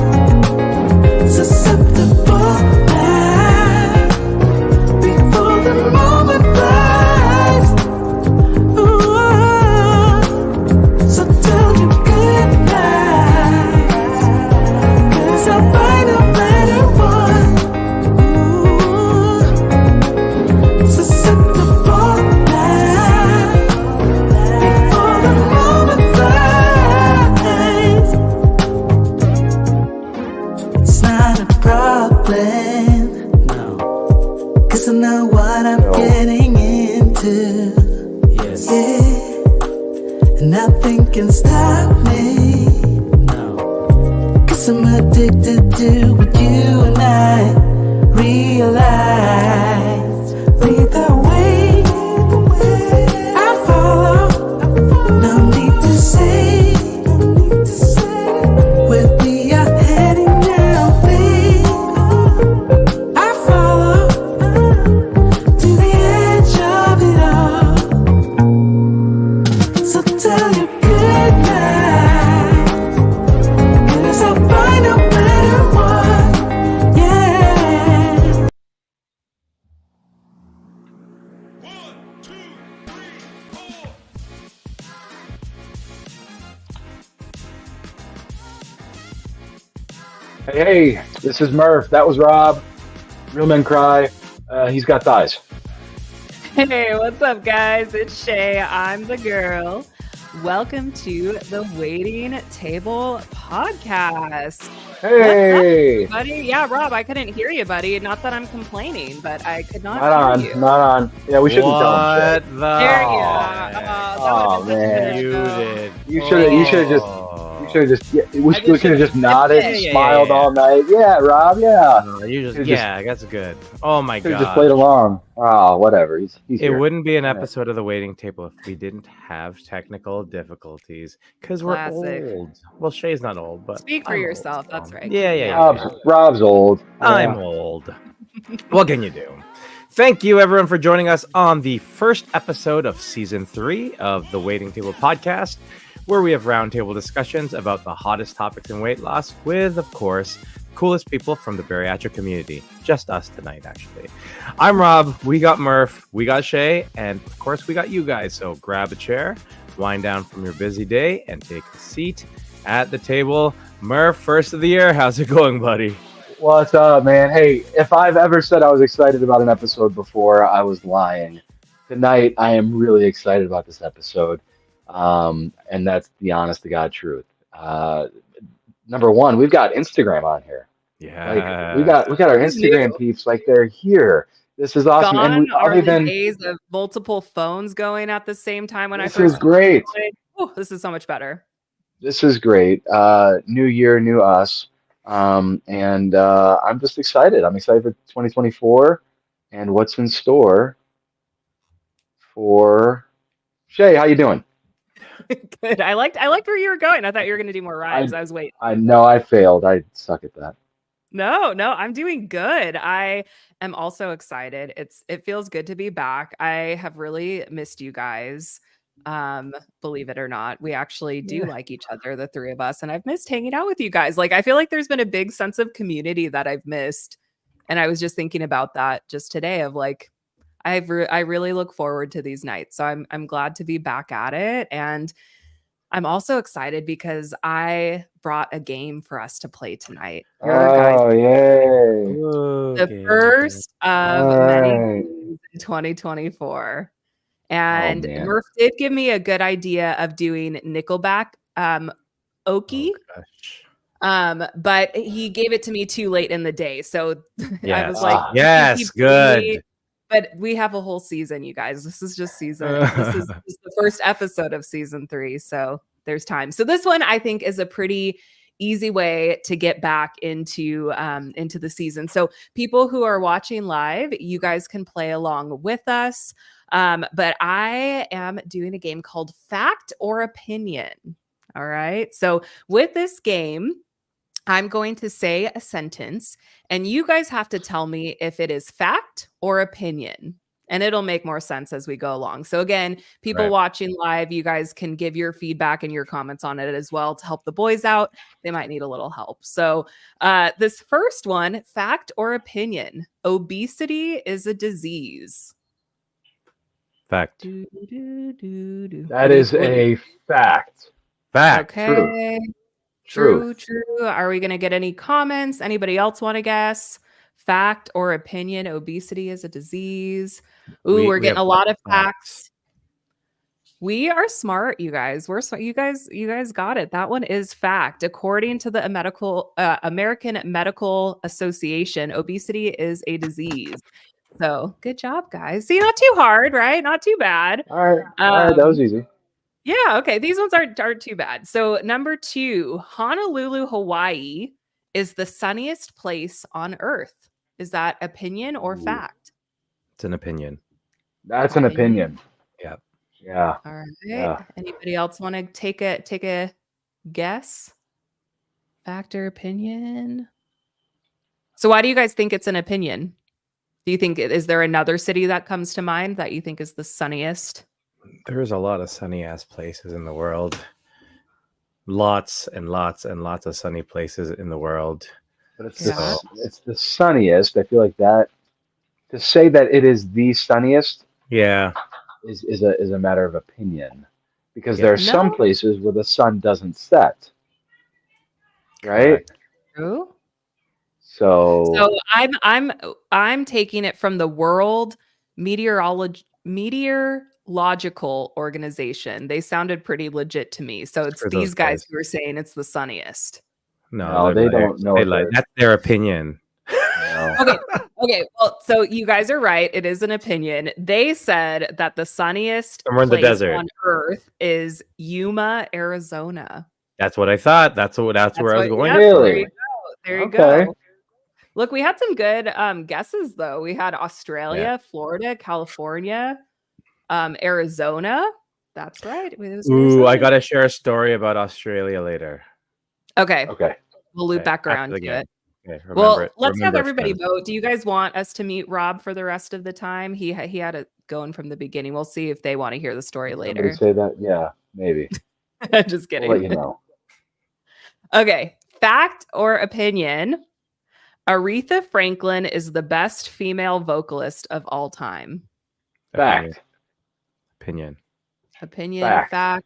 Susceptible now, before the moment flies. Ooh, so tell you good night, 'cause I'll find a better one. Ooh, susceptible now, before the moment flies. It's not a problem, no, 'cause I know what I'm No. getting into. Yes, yeah, and nothing can stop me. addicted to what you and I realize. Lead the way, I follow. No need to say where we are heading now, babe. I follow to the edge of it all. So tell you good night, 'cause I'll find a better one. Yeah. Hey, this is Murph. That was Rob. Real men cry. He's got thighs. Hey, what's up, guys? It's Shay. I'm the girl. Welcome to the Waiting Table Podcast. Hey, Buddy, yeah, Rob, I couldn't hear you, buddy. Not that I'm complaining, but I could not not hear you. on, not on. Yeah, we shouldn't tell him. What Shay. the? There you heck? go. Oh, man. Muted. You should have. You should have just. You should have just. Yeah, we I could have just nodded and yeah, smiled yeah. all night. Yeah, Rob. Yeah. No, you just, Could've yeah, that's good. Oh my Could have god. just played along. Oh, whatever. He's It here. wouldn't be an episode of the Waiting Table if we didn't have technical difficulties because we're Classic. old. Well, Shay's not old, but Speak for I'm yourself, old, that's so- right. Yeah. Rob's old. I'm Yeah. old. What can you do? Thank you, everyone, for joining us on the first episode of season 3 of the Waiting Table podcast, where we have roundtable discussions about the hottest topics in weight loss with, of course, coolest people from the bariatric community. Just us tonight, actually. I'm Rob. We got Murph. We got Shay. And, of course, we got you guys. So grab a chair, wind down from your busy day, and take a seat at the table. Murph, first of the year. How's it going, buddy? What's up, man? Hey, if I've ever said I was excited about an episode before, I was lying. Tonight, I am really excited about this episode. And that's the honest to God truth. Number one, we've got Instagram on here. Yeah. Like we got our Instagram peeps, like they're here. This is awesome. Gone And we, are other the than days of multiple phones going at the same time when I this first is great. Oh, this is so much better. This is great. New year, new us. And I'm just excited. I'm excited for 2024 and what's in store for Shay. How you doing? Good. I liked where you were going. I thought you were going to do more rhymes. I was waiting. I know I failed. I suck at that. No, I'm doing good. I am also excited. It feels good to be back. I have really missed you guys. Believe it or not, we actually do like each other, the three of us, and I've missed hanging out with you guys. Like I feel like there's been a big sense of community that I've missed, and I was just thinking about that just today of like I really look forward to these nights. So I'm glad to be back at it, and I'm also excited because I brought a game for us to play tonight. Oh, yay. The first of All many right. games in 2024. And man. Murph did give me a good idea of doing Nickelback Okie. But he gave it to me too late in the day. So I was like, yes, keep good. me. But we have a whole season, you guys. This is just season. This is just the first episode of season 3. So there's time. So this one I think is a pretty easy way to get back into the season. So people who are watching live, you guys can play along with us. But I am doing a game called Fact or Opinion. All right. So with this game, I'm going to say a sentence and you guys have to tell me if it is fact or opinion. And it'll make more sense as we go along. So again, people watching live, you guys can give your feedback and your comments on it as well to help the boys out. They might need a little help. So this first one, fact or opinion, obesity is a disease. Fact. That is a fact. Fact. Okay. True. Are we going to get any comments? Anybody else want to guess? Fact or opinion? Obesity is a disease. Ooh, we're getting a lot of facts. We are smart, you guys. We're smart. You guys got it. That one is fact. According to the American Medical Association, obesity is a disease. So good job, guys. See, not too hard, right? Not too bad. All right, that was easy. Yeah, okay. These ones aren't too bad. So number 2, Honolulu, Hawaii is the sunniest place on Earth? Is that opinion or Ooh, fact? It's an opinion. that's an opinion. Yeah. Yeah. All right. Yeah. Anybody else want to take a guess? Fact or opinion? So why do you guys think it's an opinion? Do you think is there another city that comes to mind that you think is the sunniest? There's a lot of sunny ass places in the world. Lots and lots and lots of sunny places in the world. But it's Yeah. it's the sunniest. I feel like that to say that it is the sunniest Yeah. is a matter of opinion. Because Yeah. there are some No. places where the sun doesn't set, right? Correct. True. So So I'm taking it from the World Meteorological Organization. They sounded pretty legit to me. So it's Screw those these guys guys. who are saying it's the sunniest. No, no, they're they liars. don't know They if lie. they're That's their opinion. no. Okay. Okay. Well, so you guys are right. It is an opinion. They said that the sunniest Somewhere in the place desert. on Earth is Yuma, Arizona. That's what I thought. That's where I was going. Yep, there Really? you go. There you Okay. go. Look, we had some good guesses though. We had Australia, Florida, California, Arizona. That's right. It was Ooh, I Arizona. gotta share a story about Australia later. Okay. Okay. We'll loop Okay, back after around the to game. it. Okay, remember Well, it. let's have Remember, everybody friends. vote. Do you guys want us to mute Rob for the rest of the time? He had it going from the beginning. We'll see if they want to hear the story Did somebody later. say that? Yeah, maybe. Just We'll let kidding. you know. Okay. Fact or opinion? Aretha Franklin is the best female vocalist of all time. Opinion. Fact. Opinion. Opinion, Fact. fact.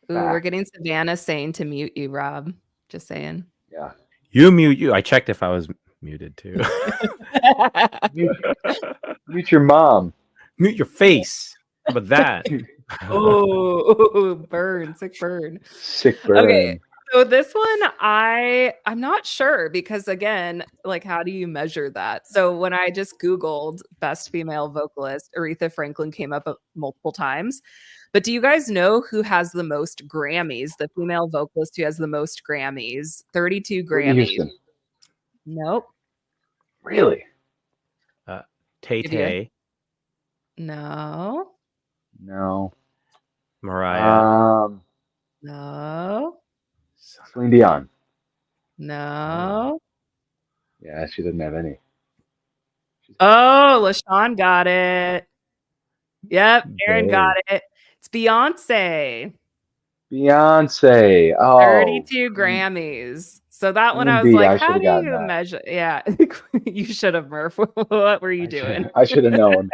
Ooh, we're Fact. getting Savannah saying to mute you, Rob. Just saying. Yeah. You mute you. I checked if I was muted too. Mute, mute your mom. Mute your face. How about that? Oh, burn, sick burn. Sick burn. Okay. So this one, I'm not sure because again, like how do you measure that? So when I just Googled best female vocalist, Aretha Franklin came up multiple times. But do you guys know who has the most Grammys? The female vocalist who has the most Grammys? 32 Whitney Grammys. Houston. Nope. Really? Tay Give you a- Tay, No. No. Mariah. No. Celine Dion. No. Yeah, she didn't have any. Oh, LaShawn got it. Yep, Aaron Dang. got it. It's Beyonce. Beyonce. Oh. 32 Grammys. So that one Queen I was bee, like, I how should've do you gotten that. measure? Yeah, you should have, Murph. What were you doing? I should have known.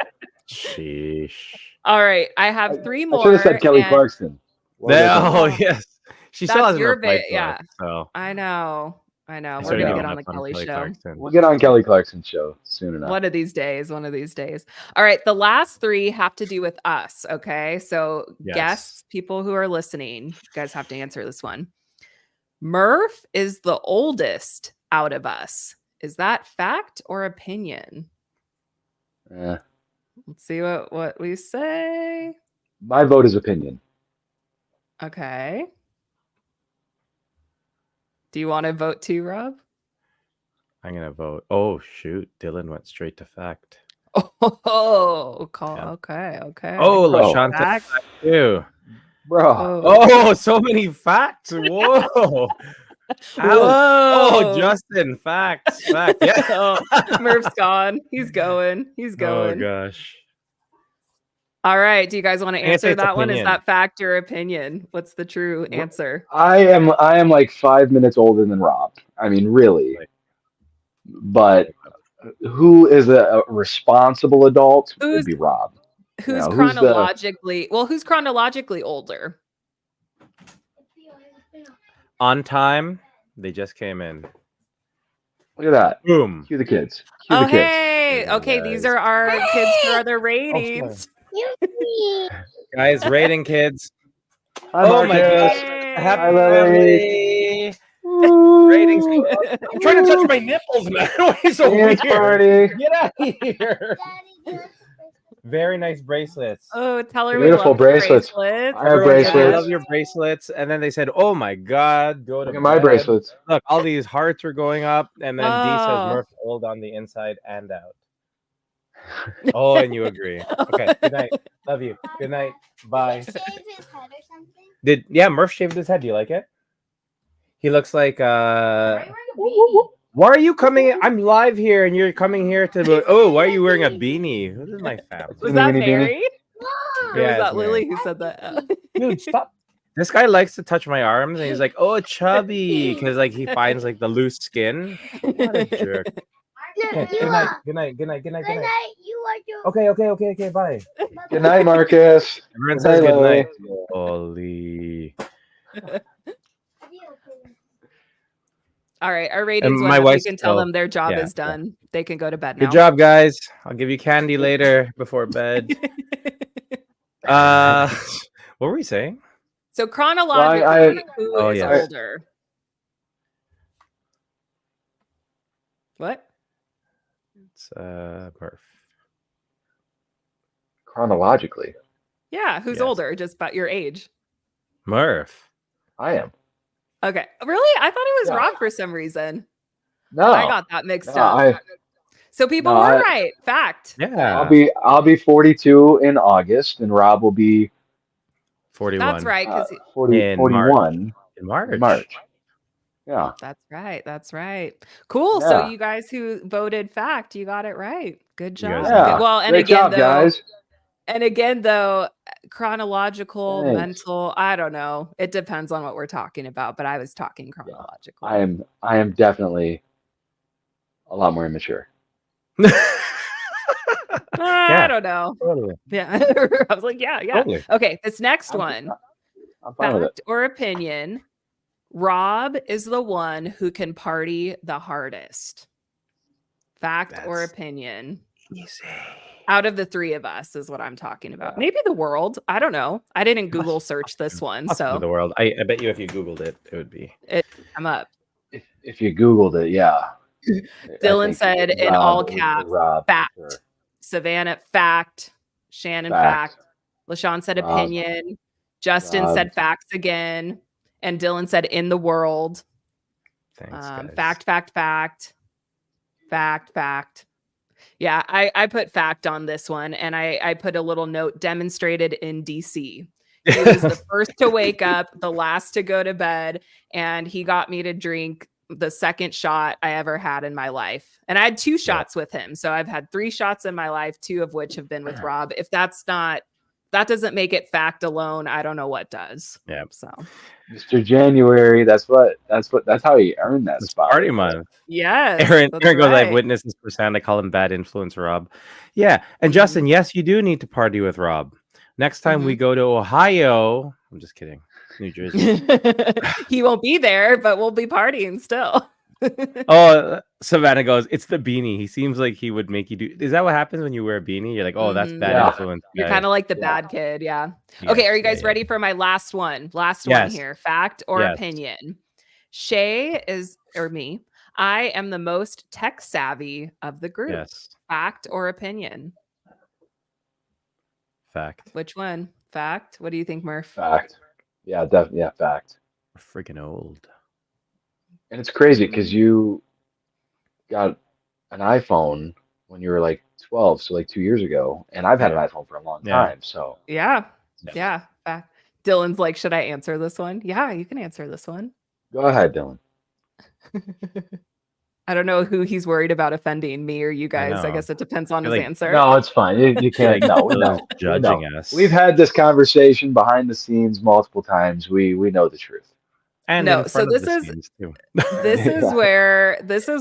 Sheesh. All right, I have three I more. should have said Kelly and Clarkson. What was I Oh thinking? yes, she still That's hasn't your replied bit. to Yeah, us, so I know. I We're started gonna know. get giving on up the on Kelly Kelly show. Clarkson. We'll get on Kelly Clarkson's show soon enough. One of these days. One of these days. All right. The last three have to do with us. Okay. So, Yes. guests, people who are listening, you guys have to answer this one. Murph is the oldest out of us. Is that fact or opinion? Eh, Let's see what we say. my vote is opinion. Okay. Do you want to vote too, Rob? I'm gonna vote. Oh shoot, Dylan went straight to fact. Oh, call. Yeah. Okay. Okay. Oh, Bro. LaShawn said Fact. fact too. Bro. Oh, so many facts. Whoa. Ouch. Oh, Whoa. Justin, facts. Fact. Yeah. Oh, Murph's gone. He's going. He's going. Oh gosh. All right. Do you guys want to I'm gonna say answer it's that one? Is opinion. that fact or opinion? What's the true answer? I am like 5 minutes older than Rob. I mean, really. But who is a responsible adult would Who's be Rob. who's know, who's the- chronologically who's chronologically older? On time. They just came in. Look at that. Boom. Cue the kids. Cue Oh, the kids. hey. Yeah, Okay, these guys. are our kids for other ratings. Guys, rating kids. Hi, Oh my Marcus. gosh. Hey. Happy Hi, Lily. family. Ratings. I'm trying to touch my nipples, man. Why are you so Dance weird? party. Get out of here. Very nice bracelets. Oh, tell her Beautiful we love bracelets. the bracelets. I have Everyone said they bracelets. love your bracelets, and then they said, "Oh my God, go to Look at my bed." bracelets. Look, all these hearts are going up, and then D says Oh. Murph old on the inside and out. Oh, and you agree. Okay, good night. Love you. Good night. Bye. Did he shave his head or something? Yeah, Murph shaved his head. Do you like it? He looks like Why are you wearing a beanie? Why are you coming? I'm live here, and you're coming here to. Oh, why are you wearing a beanie? Who's in my family? Was Beanie, that beanie, beanie. Mary? Or Yeah, was that it's Lily Mary. who said that? Dude, stop. This guy likes to touch my arms, and he's like, "Oh, chubby," because like he finds like the loose skin. What a jerk. Okay, good night. Good night. Good night. Good night. Good Good night. night. You are your. Okay. Bye. Good night, Marcus. Everyone Good says night, good Lily. night. Holy. All right, our ratings And went my up. You wife's can tell still- them their job yeah, is done. They can go to bed now. Good job, guys. I'll give you candy later before bed. What were we saying? So chronologically, who Oh, is yes. older? What? It's Murph. Chronologically, Yeah, who's Yes. older? Just about your age. Murph. I am. Okay. Really? I thought it was Yeah. Rob for some reason. No, I got that mixed no, up. So people no, were I- right. Fact. Yeah. I'll be 42 in August, and Rob will be 41. That's right. Because 40, In 41 In March. in March. Yeah. that's right. That's right. Cool. Yeah. So you guys who voted fact, you got it right. Good You job. guys Yeah. Good- Well, and Great again, job, though, guys. and again, though, chronological, Thanks. mental, I don't know. It depends on what we're talking about, but I was talking chronological. I am definitely a lot more immature. I don't know. Totally. Yeah. I was like, yeah. Totally. Okay. This next I'm- one, I'm fine with it. fact or opinion, Rob is the one who can party the hardest. Fact or That's- opinion? Easy. Out of the three of us is what I'm talking about. Maybe the world. I don't know. I didn't Google search this one, Possibly so the world. I bet you if you Googled it, it would be. I'm up. If you Googled it, yeah. Dylan I think said in Rob all is the caps, Rob, for fact. sure. Savannah, fact. Shannon, Fact. fact. LaShawn said Rob. opinion. Justin Rob. said facts again. And Dylan said in the world. Thanks, guys. Fact. Yeah, I put fact on this one, and I put a little note demonstrated in DC. He was the first to wake up, the last to go to bed, and he got me to drink the second shot I ever had in my life. And I had 2 shots with him. So I've had 3 shots in my life, 2 of which have been with Rob. If that doesn't make it fact alone, I don't know what does. Yeah. So Mr. January, that's how he earned that It's spot. party month. yes. Aaron that's goes, I've right. witnessed this firsthand. I call him bad influence, Rob. Yeah. And Mhm. Justin, yes, you do need to party with Rob. Next time we go to Ohio, I'm just kidding. New Jersey. He won't be there, but we'll be partying still. Oh, Savannah goes, it's the beanie. He seems like he would make you do. Is that what happens when you wear a beanie? You're like, oh, that's Mhm. bad Yeah. influence. You're guy. kind of like the Yeah. bad kid. Yeah. Yes, Okay. Are you guys yeah. ready for my last one? Last one Yes. here. Fact or Yes. opinion? Shay or me. I am the most tech savvy of the group. Yes. Fact or opinion? Fact. Which one? Fact. What do you think, Murph? Fact. Yeah, definitely. Yeah, fact. We're freaking old. And it's crazy because you got an iPhone when you were like 12, so like 2 years ago, and I've had an iPhone for a long Yeah. time. So Yeah. Yeah. Yeah. Fact. Dylan's like, should I answer this one? Yeah, you can answer this one. go ahead, Dylan. I don't know who he's worried about offending, me or you guys. I know. guess it depends on feel his like- answer. No, it's fine. You can't. No, we know. Judging No. us. We've had this conversation behind the scenes multiple times. We know the truth. and No, in so front of this the is- scenes, too. this is Yeah.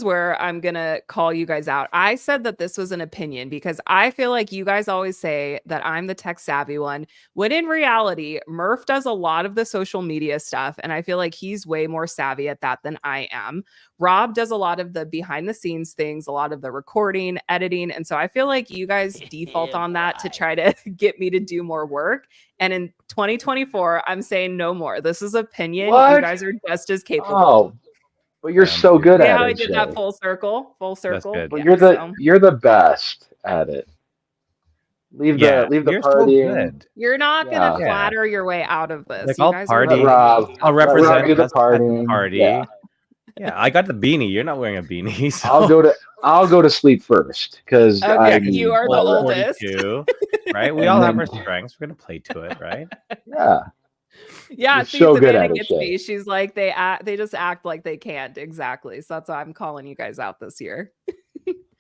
where I'm gonna call you guys out. I said that this was an opinion because I feel like you guys always say that I'm the tech savvy one, when in reality, Murph does a lot of the social media stuff, and I feel like he's way more savvy at that than I am. Rob does a lot of the behind the scenes things, a lot of the recording, editing, and so I feel like you guys default on that to try to get me to do more work. And in 2024, I'm saying no more. This is opinion. You What? guys are just as capable. Oh, but you're Yeah, so good See at how it. I did Shay. that full circle? Full circle. good. But Yeah, so- you're the best at it. leave Yeah, the you're so partying. good. You're not gonna Yeah. Yeah, flatter your way out of this. like You I'll guys are Let party. doing Rob I'll fantastic. let Rob represent do the us at the partying. Yeah. party. Yeah, I got the beanie. You're not wearing a beanie, I'll so go to I'll go to sleep first because Okay, yeah, I because you need are the full rest. oldest. 42, right? We And all have our then strengths. We're gonna play to it, right? yeah, Yeah, you're see, so good Savannah at it, gets Shay. me. She's like, they just act like they can't. Exactly. So that's why I'm calling you guys out this year.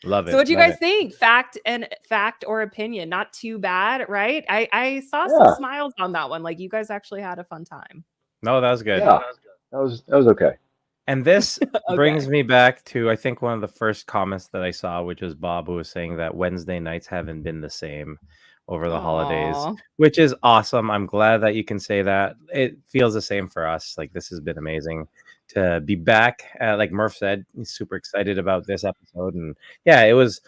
Love So it, what do you love guys it. think? Fact or opinion? Not too bad, right? I saw some Yeah, smiles on that one. Like you guys actually had a fun time. No, that was good. yeah. That was okay. And this Okay. brings me back to, I think, one of the first comments that I saw, which was Bob, who was saying that Wednesday nights haven't been the same over the holidays, Aw. which is awesome. I'm glad that you can say that. It feels the same for us. Like, this has been amazing to be back. Like Murph said, he's super excited about this episode. And yeah, it was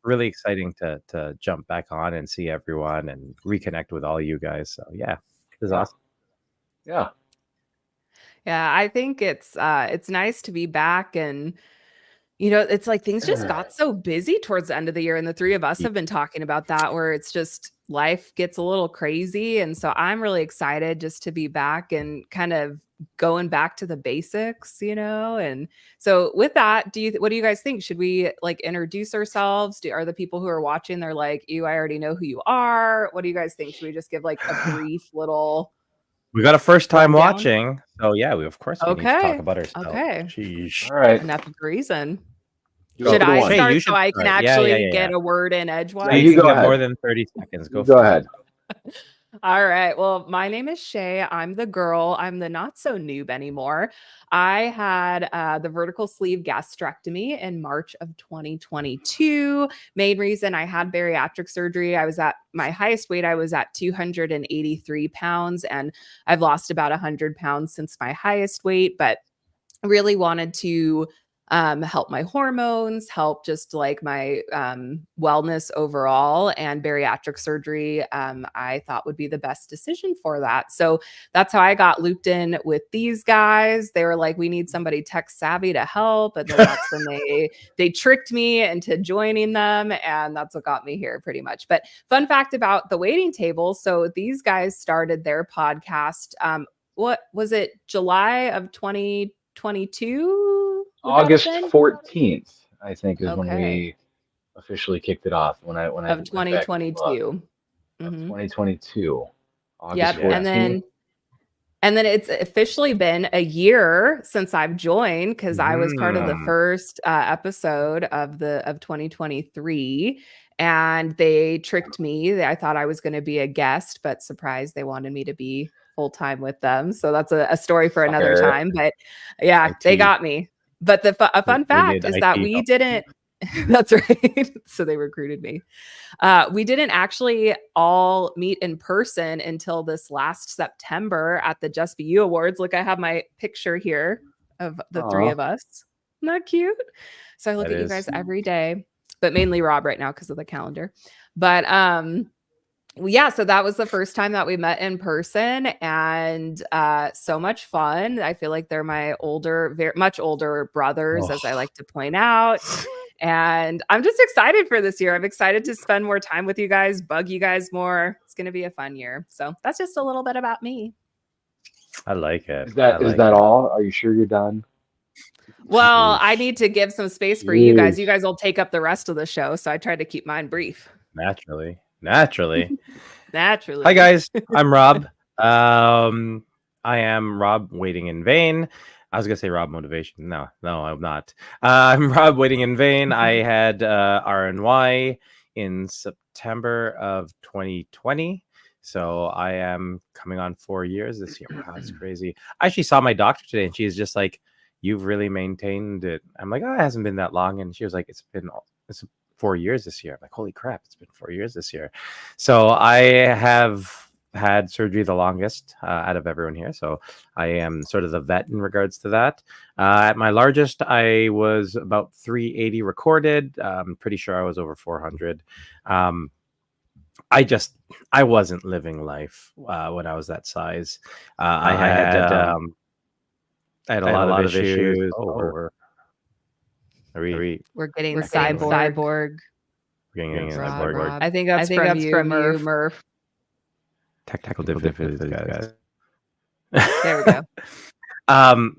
really exciting to jump back on and see everyone and reconnect with all you guys. So yeah, this is Yeah, awesome. yeah. Yeah, I think it's nice to be back and it's like things just got so busy towards the end of the year and the three of us have been talking about that where it's just life gets a little crazy and so I'm really excited just to be back and kind of going back to the basics, and so with that, what do you guys think? Should we like introduce ourselves? Are the people who are watching they're like, "You, I already know who you are." What do you guys think? Should we just give like a brief little We got a first time rundown? watching, so yeah, we of course we need to talk Okay. about ourselves. Okay. Sheesh. All right. An epic reason. Go Should for the I one. Shay, you start so should I can start. Yeah, actually yeah, yeah. get a word in Yeah, You you edgewise? can go get more ahead. than 30 seconds. You Go go for it. ahead. All right. Well, my name is Shay. I'm the girl. I'm the not so noob anymore. I had the vertical sleeve gastrectomy in March of 2022. Main reason I had bariatric surgery, I was at my highest weight, I was at 283 pounds, and I've lost about 100 pounds since my highest weight, but really wanted to help my hormones, help just like my wellness overall. And bariatric surgery, I thought would be the best decision for that. So that's how I got looped in with these guys. They were like, "We need somebody tech savvy to help," and then that's when they tricked me into joining them, and that's what got me here, pretty much. But fun fact about the waiting table: so these guys started their podcast. What was it? July of 2022 would that have August been? 14th, I think, is when Okay, we officially kicked it off. When I of went back and looked 2022. of Mhm. 2022, August Yep, Yeah. 14th. and then it's officially been a year since I've joined because I was part of the Mm. first episode of 2023, and they tricked me. I thought I was going to be a guest, but surprise, they wanted me to be full time with them. So that's a story for another Sucker. time. But yeah, they IT. got me. But a fun They fact did is that IT we help. didn't. That's right. So they recruited me. We didn't actually all meet in person until this last September at the Just Be You Awards. Look, I have my picture here of the three Aw. of us. Isn't that cute? So I look That at you is. guys every day, but mainly Rob right now because of the calendar. But well, yeah, so that was the first time that we met in person and so much fun. I feel like they're my much older brothers, as I Oh. like to point out. And I'm just excited for this year. I'm excited to spend more time with you guys, bug you guys more. It's going to be a fun year. So that's just a little bit about me. I like it. Is I that like it. all? Are you sure you're done? Well, I Sheesh. need to give some space for you guys. You Jeez. guys will take up the rest of the show. So I tried to keep mine brief. Naturally. Naturally. Naturally. Hi guys, I'm Rob. I am Rob waiting in vain. I was gonna say Rob motivation. No, I'm not. I'm Rob waiting in vain. I had RNY in September of 2020. So I am coming on 4 years this year. Wow, that's crazy. I actually saw my doctor today and she's just like, "You've really maintained it." I'm like, "Oh, it hasn't been that long." And she was like, it's 4 years this year. I'm like, holy crap, it's been 4 years this year. So I have had surgery the longest out of everyone here. So I am sort of the vet in regards to that. At my largest, I was about 380 recorded. I'm pretty sure I was over 400. I wasn't living life when I was that size. I had a lot of issues. Oh, are we We're getting recording? cyborg. bringing a Rob, cyborg. I think that's from you, Murph. Technical difficulties, guys. There we go.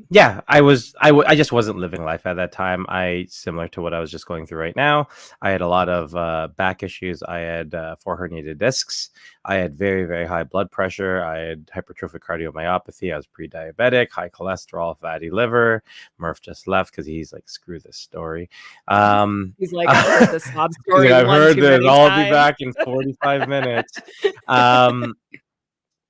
Yeah, I just wasn't living life at that time. Similar to what I was just going through right now, I had a lot of back issues. I had 4 herniated discs. I had very, very high blood pressure. I had hypertrophic cardiomyopathy. I was pre-diabetic, high cholesterol, fatty liver. Murph just left because he's like, screw this story. He's like, I've heard the sob story. I've one heard too this. many I'll be times. back in 45 minutes.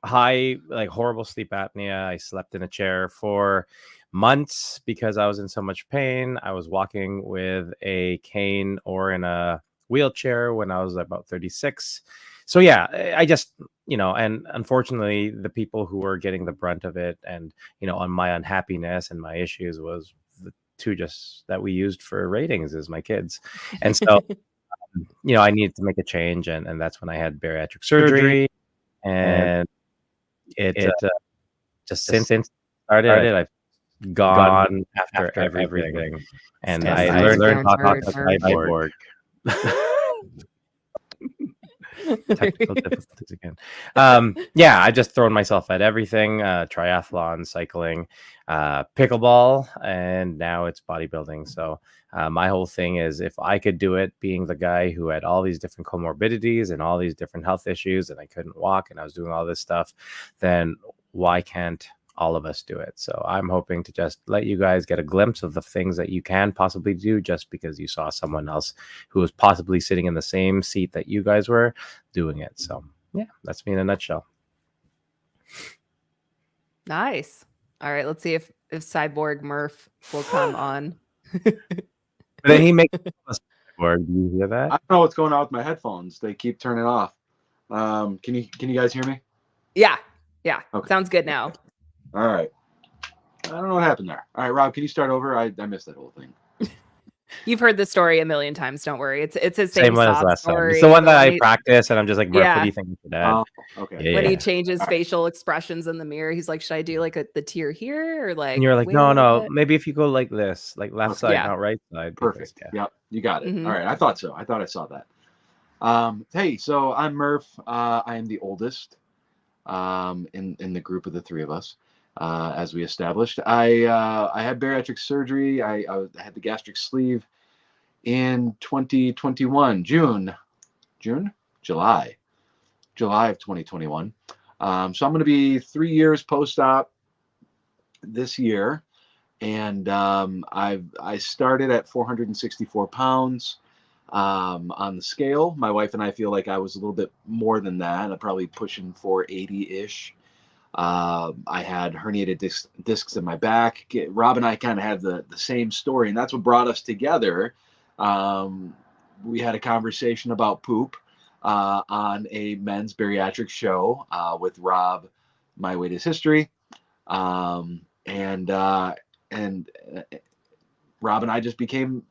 High, like horrible sleep apnea. I slept in a chair for months because I was in so much pain. I was walking with a cane or in a wheelchair when I was about 36. So yeah, I just, and unfortunately the people who were getting the brunt of it and, on my unhappiness and my issues was the two just that we used for ratings is my kids. And so, I needed to make a change. And that's when I had bariatric surgery. And it just since it started, I've gone after everything. And I learned how to talk like a cyborg. Technical difficulties again. Yeah, I just thrown myself at everything: triathlon, cycling, pickleball, and now it's bodybuilding. So my whole thing is, if I could do it, being the guy who had all these different comorbidities and all these different health issues, and I couldn't walk, and I was doing all this stuff, then why can't all of us do it? So I'm hoping to just let you guys get a glimpse of the things that you can possibly do just because you saw someone else who was possibly sitting in the same seat that you guys were doing it. So yeah, that's me in a nutshell. Nice. All right, let's see if Cyborg Murph will come on. But then he makes a cyborg. Do you hear that? I don't know what's going on with my headphones. They keep turning off. Can you guys hear me? Yeah. Okay. Sounds good now. All right. I don't know what happened there. All right, Rob, can you start over? I missed that whole thing. You've heard the story a million times. Don't worry. It's his Same one as sob last time. story. It's the one that I practice, and I'm just like, Murph, what do you think of that? Oh, okay. Yeah, When yeah. he changes facial expressions in the mirror, he's like, should I do like the tear here or like? And you're like, wait a little no, bit? maybe if you go like this, like left side, Yeah. not right side. because- Perfect. yeah. Yep, you got it. Mhm. All right, I thought so. I thought I saw that. Hey, so I'm Murph. I am the oldest in the group of the three of us. As we established, I had bariatric surgery. I had the gastric sleeve in 2021, July of 2021. So I'm going to be 3 years post-op this year, and I started at 464 pounds on the scale. My wife and I feel like I was a little bit more than that. I'm probably pushing 480-ish. I had herniated discs in my back. Rob and I kind of had the same story, and that's what brought us together. We had a conversation about poop on a men's bariatric show with Rob. My Weight is History, and Rob and I just became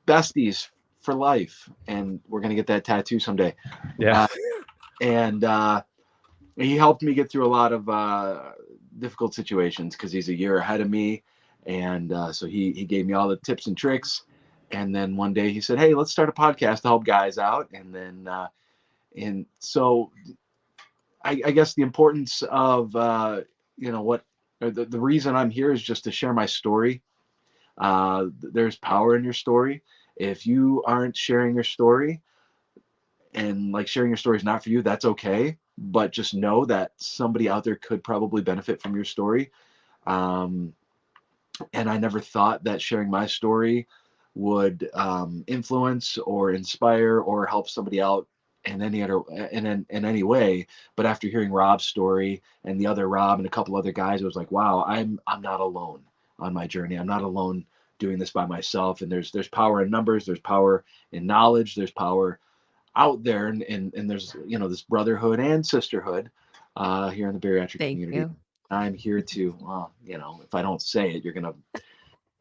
besties for life, and we're gonna get that tattoo someday. Yeah. And he helped me get through a lot of difficult situations because he's a year ahead of me, and so he gave me all the tips and tricks. And then one day he said, "Hey, let's start a podcast to help guys out." And then and so I guess the importance of the reason I'm here is just to share my story. There's power in your story. If you aren't sharing your story, and like sharing your story is not for you, that's okay. But just know that somebody out there could probably benefit from your story. And I never thought that sharing my story would influence or inspire or help somebody out in any way. But after hearing Rob's story and the other Rob and a couple other guys, it was like, wow, I'm not alone on my journey. I'm not alone doing this by myself. And there's power in numbers. There's power in knowledge. There's power out there, and there's this brotherhood and sisterhood here in the bariatric Thank community. you. I'm here to if I don't say it, you're gonna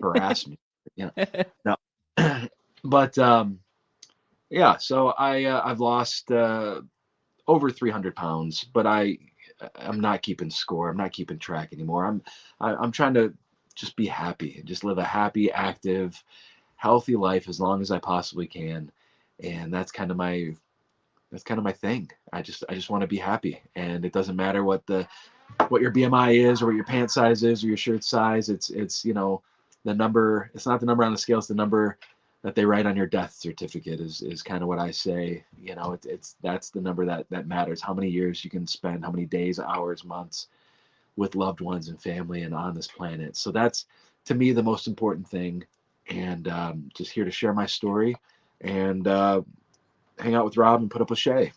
harass me. No. But yeah, so I've lost over 300 pounds, but I'm not keeping score. I'm not keeping track anymore. I'm trying to just be happy and just live a happy, active, healthy life as long as I possibly can. and that's kind of my thing. I just want to be happy, and it doesn't matter what your BMI is or what your pant size is or your shirt size. It's the number. It's not the number on the scale. It's the number that they write on your death certificate is kind of what I say. It's that's the number that matters. How many years you can spend, how many days, hours, months with loved ones and family and on this planet. So that's, to me, the most important thing. And just here to share my story and hang out with Rob and put up with Shay.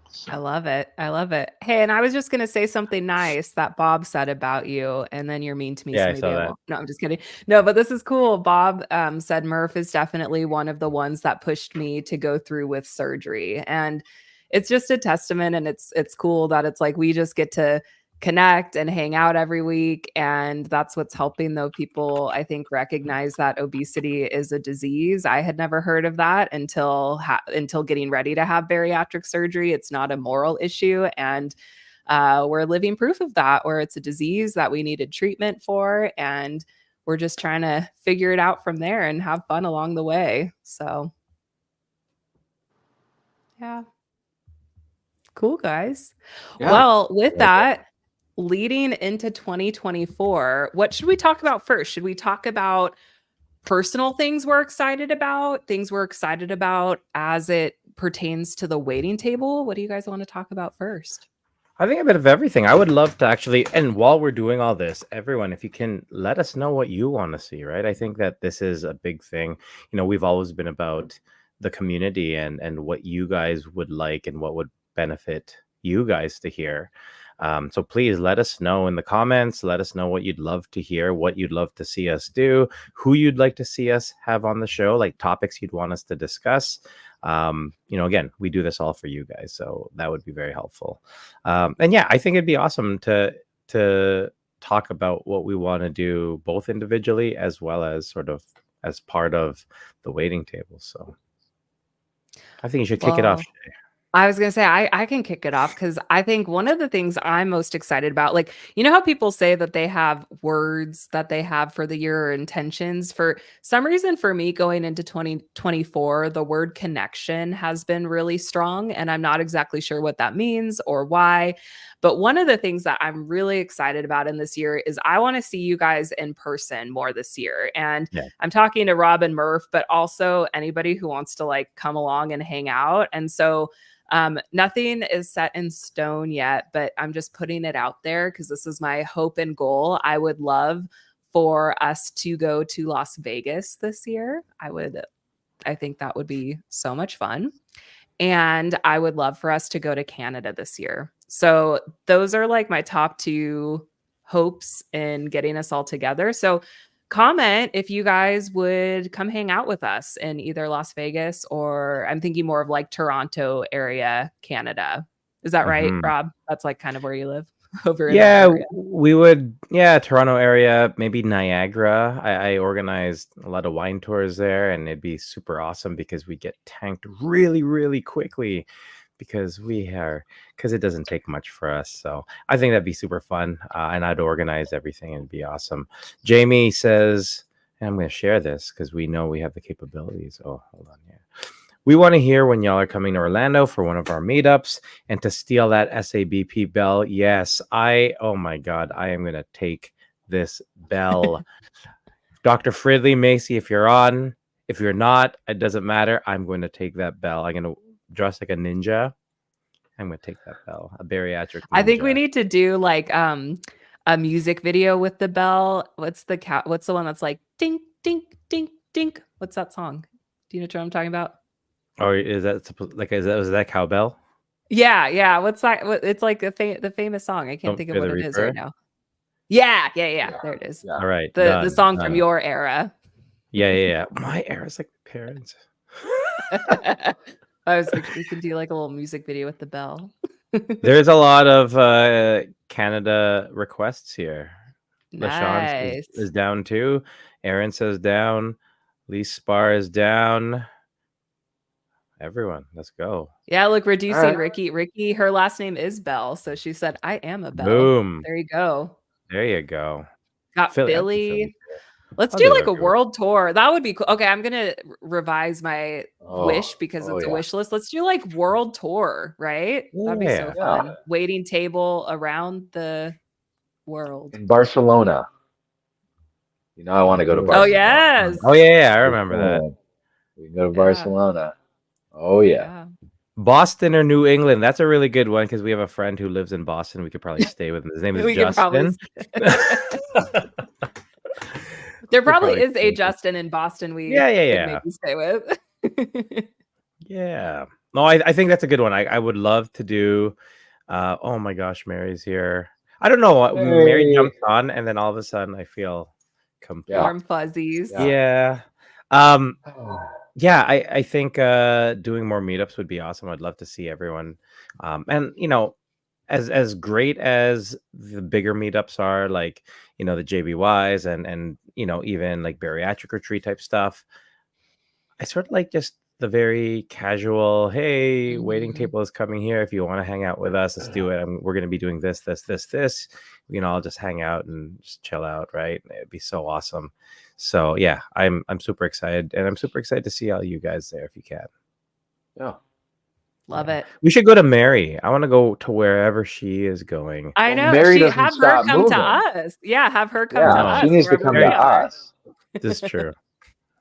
So. I love it. I love it. Hey, and I was just going to say something nice that Bob said about you, and then you're mean to me. Yeah, so I maybe saw I that. won't. No, I'm just kidding. No, but this is cool. Bob said Murph is definitely one of the ones that pushed me to go through with surgery. And it's just a testament. And it's cool that it's like we just get to connect and hang out every week. And that's what's helping, though, people, I think, recognize that obesity is a disease. I had never heard of that until getting ready to have bariatric surgery. It's not a moral issue. And we're living proof of that, where it's a disease that we needed treatment for. And we're just trying to figure it out from there and have fun along the way. So, yeah. Cool, guys. Yeah. Well, with that, leading into 2024, what should we talk about first? Should we talk about personal things we're excited about, things we're excited about as it pertains to the waiting table? What do you guys want to talk about first? I think a bit of everything. I would love to actually, and while we're doing all this, everyone, if you can let us know what you want to see, right? I think that this is a big thing. We've always been about the community and what you guys would like and what would benefit you guys to hear. So please let us know in the comments. Let us know what you'd love to hear, what you'd love to see us do, who you'd like to see us have on the show, like topics you'd want us to discuss. Again, we do this all for you guys, so that would be very helpful. And yeah, I think it'd be awesome to talk about what we want to do both individually as well as sort of as part of the waiting table. So I think you should kick it off, Shay. I was going to say, I can kick it off because I think one of the things I'm most excited about, like, you know how people say that they have words that they have for the year or intentions? For some reason, for me, going into 2024, the word connection has been really strong. And I'm not exactly sure what that means or why. But one of the things that I'm really excited about in this year is I want to see you guys in person more this year. And I'm talking to Rob and Murph, but also anybody who wants to like come along and hang out. And so nothing is set in stone yet, but I'm just putting it out there because this is my hope and goal. I would love for us to go to Las Vegas this year. I think that would be so much fun. And I would love for us to go to Canada this year. So those are like my top two hopes in getting us all together. So comment if you guys would come hang out with us in either Las Vegas or I'm thinking more of like Toronto area, Canada. Is that right, Rob? That's like kind of where you live over in that area. We would. Yeah, Toronto area, maybe Niagara. I organized a lot of wine tours there, and it'd be super awesome because we get tanked really, really quickly because it doesn't take much for us. So I think that'd be super fun. And I'd organize everything and it'd be awesome. Jamie says, and I'm going to share this because we know we have the capabilities. Oh, hold on here. We want to hear when y'all are coming to Orlando for one of our meetups and to steal that SABP bell. Yes, oh my God, I am going to take this bell. Dr. Fridley Macy, if you're on, if you're not, it doesn't matter. I'm going to take that bell. I'm going to dress like a ninja. I'm going to take that bell, a bariatric ninja. I think we need to do like a music video with the bell. What's the one that's like ding, ding, ding, ding? What's that song? Do you know what I'm talking about? Or is that like was that cowbell? Yeah. What's that? It's like the famous song. I can't think of what it is right now. Yeah. There it is. All right. The song from your era. Yeah. My era's like parents. I was like, we could do like a little music video with the bell. There's a lot of Canada requests here. Nice. LaShawn is down too. Aaron says down. Lee Spar is down. Everyone, let's go. Yeah, look, reducing Ricky. Ricky, her last name is Bell, so she said, "I am a Bell." Boom. There you go. There you go. Got Billy. Let's I'll do do like it. a world tour. That would be cool. Okay, I'm gonna revise my wish because it's a yeah. wish list. Let's do like world tour, right? That'd be so Yeah. Yeah. fun. Waiting table around the world. In Barcelona. You know, I want to go to Ooh. Oh Barcelona. yes. Oh yeah, I remember that. We can go to Yeah. Barcelona. Oh yeah. Yeah. Boston or New England? That's a really good one because we have a friend who lives in Boston. We could probably stay with him. His name is We could probably Justin. There Could probably probably is stay a with him. Justin in Boston we Yeah, yeah, could yeah. maybe stay with. Yeah. No, I think that's a good one. I would love to do. Oh my gosh, Mary's here. I don't know what Mary Hey. jumps on, and then all of a sudden I feel complete. Yeah. Warm fuzzies. Yeah. Yeah. Yeah, I think doing more meetups would be awesome. I'd love to see everyone. And you know, as great as the bigger meetups are, like you know the JBYs and you know even like bariatric retreat type stuff, I sort of like just the very casual. Hey, waiting Mhm. table is coming here. If you want to hang out with us, let's do it. We're going to be doing this, this, this, this. We can all just hang out and just chill out, right? It'd be so awesome. So yeah, I'm super excited, and I'm super excited to see all you guys there if you can. Yeah. Love Yeah. it. We should go to Mary. I want to go to wherever she is going. I Well, know. Mary She doesn't have her stop come to moving. us. Yeah, have her come to Yeah, No. she us needs to wherever come we to Mary, are. us. this is true.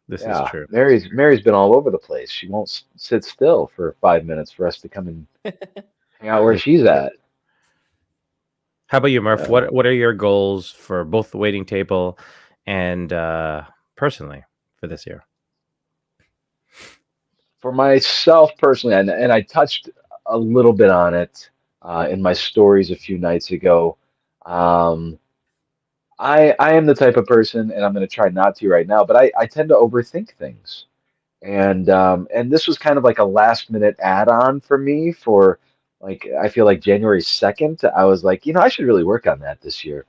This is Yeah. true. Mary's been all over the place. She won't sit still for 5 minutes for us to come and hang out where This is she's true. at. How about you, Murph? Yeah. What are your goals for both the waiting table and personally for this year? For myself personally, and I touched a little bit on it in my stories a few nights ago. Um, I am the type of person, and I'm going to try not to right now, but I tend to overthink things. And this was kind of like a last minute add-on for me for like I feel like January 2nd. I was like, I should really work on that this year.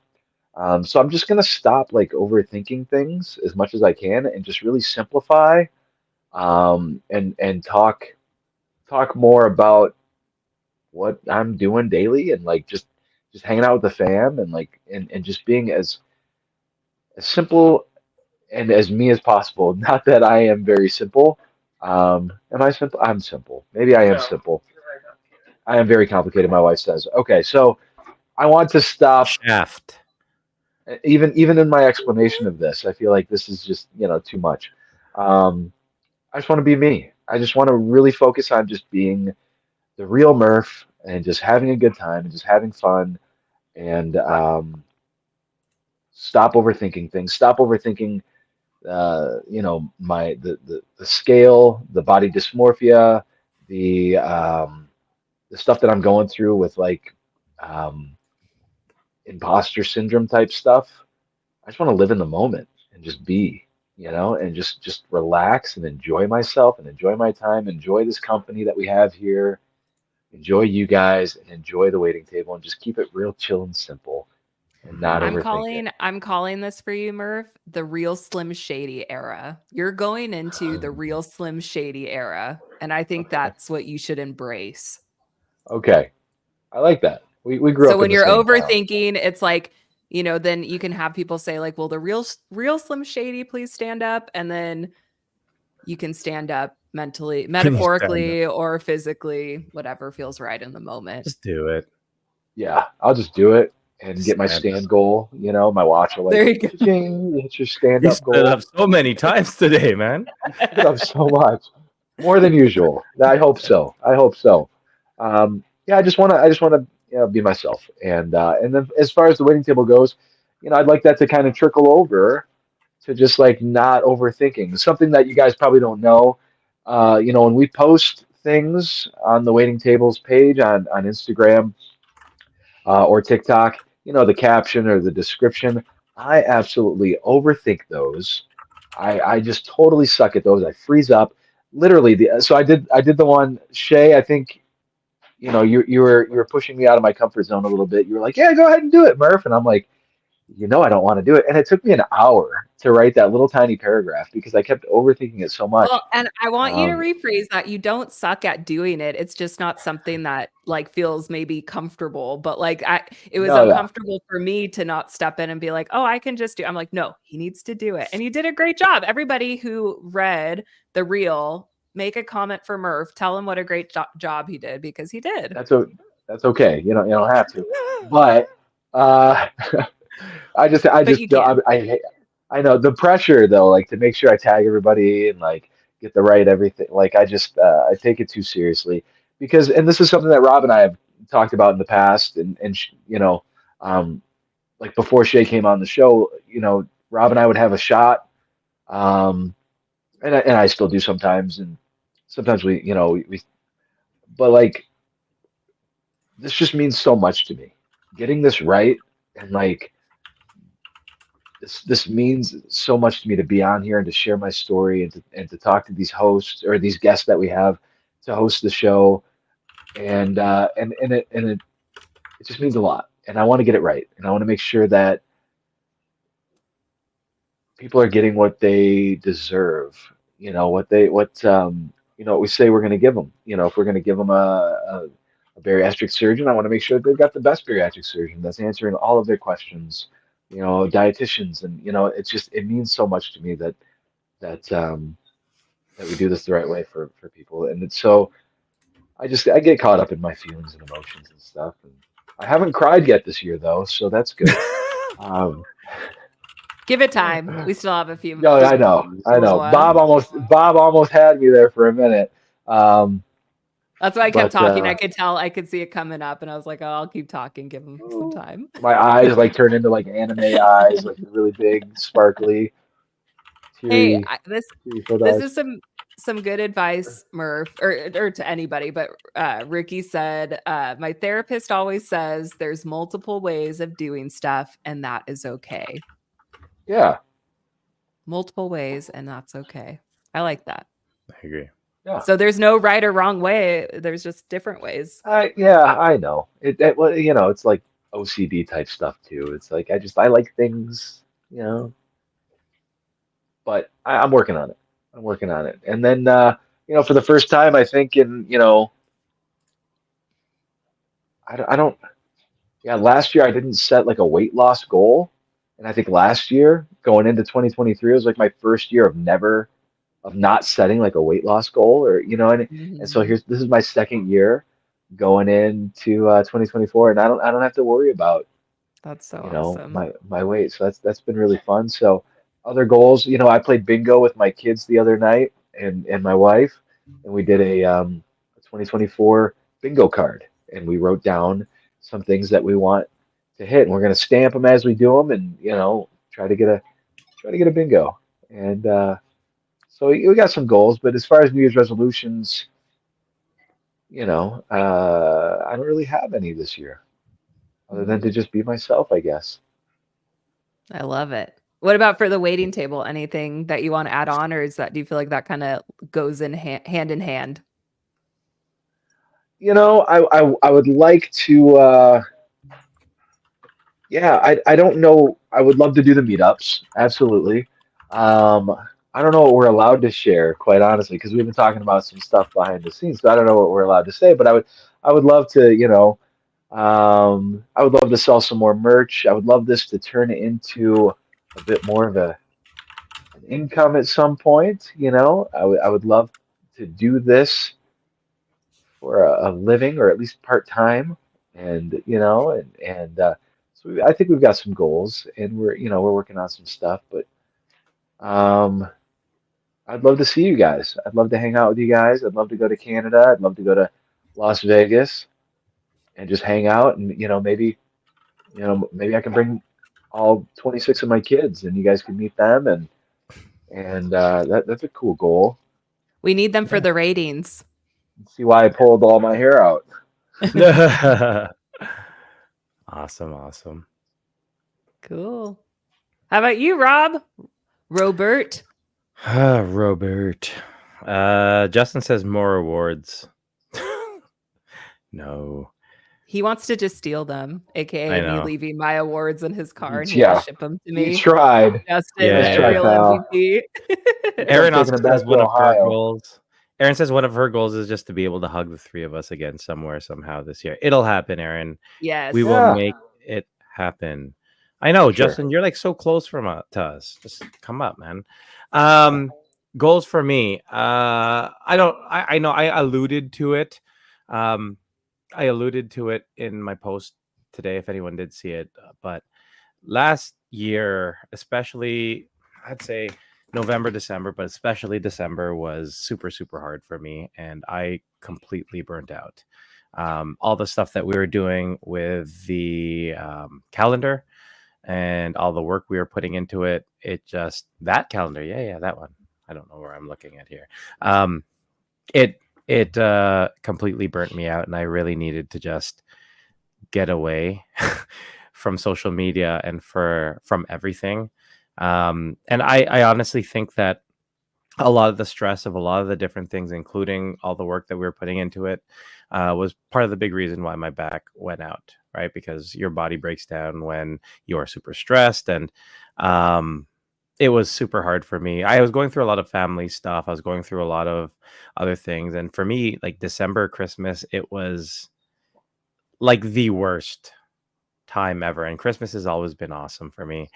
So I'm just gonna stop like overthinking things as much as I can and just really simplify and talk more about what I'm doing daily and like just hanging out with the fam and like and just being as simple and as me as possible. Not that I am very simple. Am I simple? I'm simple. Maybe I am simple. I am very complicated, my wife says. Okay, so I want to stop Shaft. even in my explanation of this. I feel like this is just, too much. I just want to be me. I just want to really focus on just being the real Murph and just having a good time and just having fun and stop overthinking things. Stop overthinking the scale, the body dysmorphia, the stuff that I'm going through with like um, imposter syndrome type stuff. I just want to live in the moment and just be, and just relax and enjoy myself and enjoy my time, enjoy this company that we have here, enjoy you guys, and enjoy the waiting table, and just keep it real chill and simple and not I'm overthink it. calling this for you, Murph, the real Slim Shady era. You're going into the real Slim Shady era, and I think Okay. that's what you should embrace. Okay, I like that. We grew So up when in the you're same town. overthinking, it's like, then you can have people say like, "Well, the real Slim Shady, please stand up," and then you can stand up mentally, metaphorically, or physically, whatever feels right in the moment. Just do it. Yeah, I'll just do it and Just get my stand up. stand goal. My watch will like, There you go. "Ching," you hit your stand You up stood goal. up so many times today, man. I stood up so much, more than usual. I hope so. I hope so. Yeah, I just wanna be myself. And then as far as the waiting table goes, I'd like that to kind of trickle over to just like not overthinking. Something that you guys probably don't know. When we post things on the waiting tables page on Instagram or TikTok, the caption or the description, I absolutely overthink those. I just totally suck at those. I freeze up. Literally, so I did the one, Shay. I think you were pushing me out of my comfort zone a little bit. You were like, "Yeah, go ahead and do it, Murph," and I'm like, I don't want to do it. And it took me an hour to write that little tiny paragraph because I kept overthinking it so Well, much. and I want you to Um, rephrase that. You don't suck at doing it. It's just not something that like feels maybe comfortable, but like it was no, yeah, uncomfortable for me to not step in and be like, "Oh, I can just do." I'm like, "No, he needs to do it." And you did a great job. Everybody who read the reel, make a comment for Murph. Tell him what a great job he did because he did. that's that's okay. You don't have to. But uh, I But just you don't. can. I know the pressure though, like to make sure I tag everybody and like get the right everything. Like I take it too seriously because, and this is something that Rob and I have talked about in the past, and um, like before Shay came on the show, Rob and I would have a shot, um, and I still do sometimes, and sometimes we but like this just means so much to me, getting this right, and like this means so much to me to be on here and to share my story and to talk to these hosts or these guests that we have to host the show and it just means a lot and I want to get it right and I want to make sure that people are getting what they deserve, what we say we're going to give them. If we're going to give them a bariatric surgeon, I want to make sure that they've got the best bariatric surgeon that's answering all of their questions, dietitians, and it means so much to me that we do this the right way for people. And it's so I get caught up in my feelings and emotions and stuff. And I haven't cried yet this year though, so that's good. Um, Give it time. We still have a no, few I little know. ones. Bob almost had me there for a minute. Um, That's why I kept but talking. I could tell, I could see it coming up, and I was like, "Oh, I'll keep talking. Give him some time." my eyes like turn into like anime eyes, like the really big, sparkly, Hey, teary, teary filled this eyes. is some good advice, Murph, or to anybody. But Ricky said, "My therapist always says there's multiple ways of doing stuff, and that is okay. Yeah, Multiple ways, and that's okay." I like that. I agree. yeah. So there's no right or wrong way. There's just different ways. I know. Well, it's like OCD type stuff too. It's like I like things, you know, but I'm working on it. I'm working on it. And then for the first time, I think I don't yeah, last year I didn't set like a weight loss goal. And I think last year going into 2023 was like my first year of not setting like a weight loss goal or and so Mhm. this is my second year going into 2024 and I don't have to worry about That's so awesome. my weight. So that's been really fun. So other goals, I played bingo with my kids the other night and my wife, and we did a 2024 bingo card, and we wrote down some things that we want to hit, and we're gonna stamp them as we do them, and try to get a bingo. And so we got some goals, but as far as New Year's resolutions, I don't really have any this year, other than to just be myself, I guess. I love it. What about for the waiting table? Anything that you want to add on, or do you feel like that kind of goes in hand in hand? I would like to. Yeah, I don't know. I would love to do the meetups. Absolutely. Um, I don't know what we're allowed to share, quite honestly, because we've been talking about some stuff behind the scenes. So I don't know what we're allowed to say, but I would love to. I would love to sell some more merch. I would love this to turn into a bit more of an income at some point. I would love to do this for a living or at least part time, and so I think we've got some goals, and we're working on some stuff. But um, I'd love to see you guys. I'd love to hang out with you guys. I'd love to go to Canada. I'd love to go to Las Vegas and just hang out, and maybe I can bring all 26 of my kids, and you guys can meet them, and that's a cool goal. We need them for Yeah, the ratings. see why I pulled all my hair out. Awesome, awesome. Cool. How about you, Rob? Robert? Robert. Justin says more awards. No. He wants to just steal them, I aka me know. leaving my awards in his car, and he had to Yeah, ship them to he me. tried. Justin, Yeah, Nice the try, yeah. real pal. MVP. Looks like Erin taking also it back says to one of her Ohio. goals. Erin says one of her goals is just to be able to hug the three of us again somewhere somehow this year. It'll happen, Erin. We Yes. will Yeah, make it happen. I for know, sure. Justin, you're like so close from to us. Just come up, man. Um, Goals for me. I don't. I know. I alluded to it. Um, I alluded to it in my post today. If anyone did see it, but last year, especially, I'd say November, December, but especially December was super, super hard for me, and I completely burnt out. All the stuff that we were doing with the calendar and all the work we were putting into it, it just that calendar, yeah, that one. I don't know where I'm looking at here. Um, it completely burnt me out, and I really needed to just get away from social media and from everything. And I honestly think that a lot of the stress of a lot of the different things, including all the work that we were putting into it, was part of the big reason why my back went out, right? Because your body breaks down when you are super stressed. And um, it was super hard for me. I was going through a lot of family stuff. I was going through a lot of other things. And for me, like December, Christmas, it was like the worst time ever, and Christmas has always been awesome for me.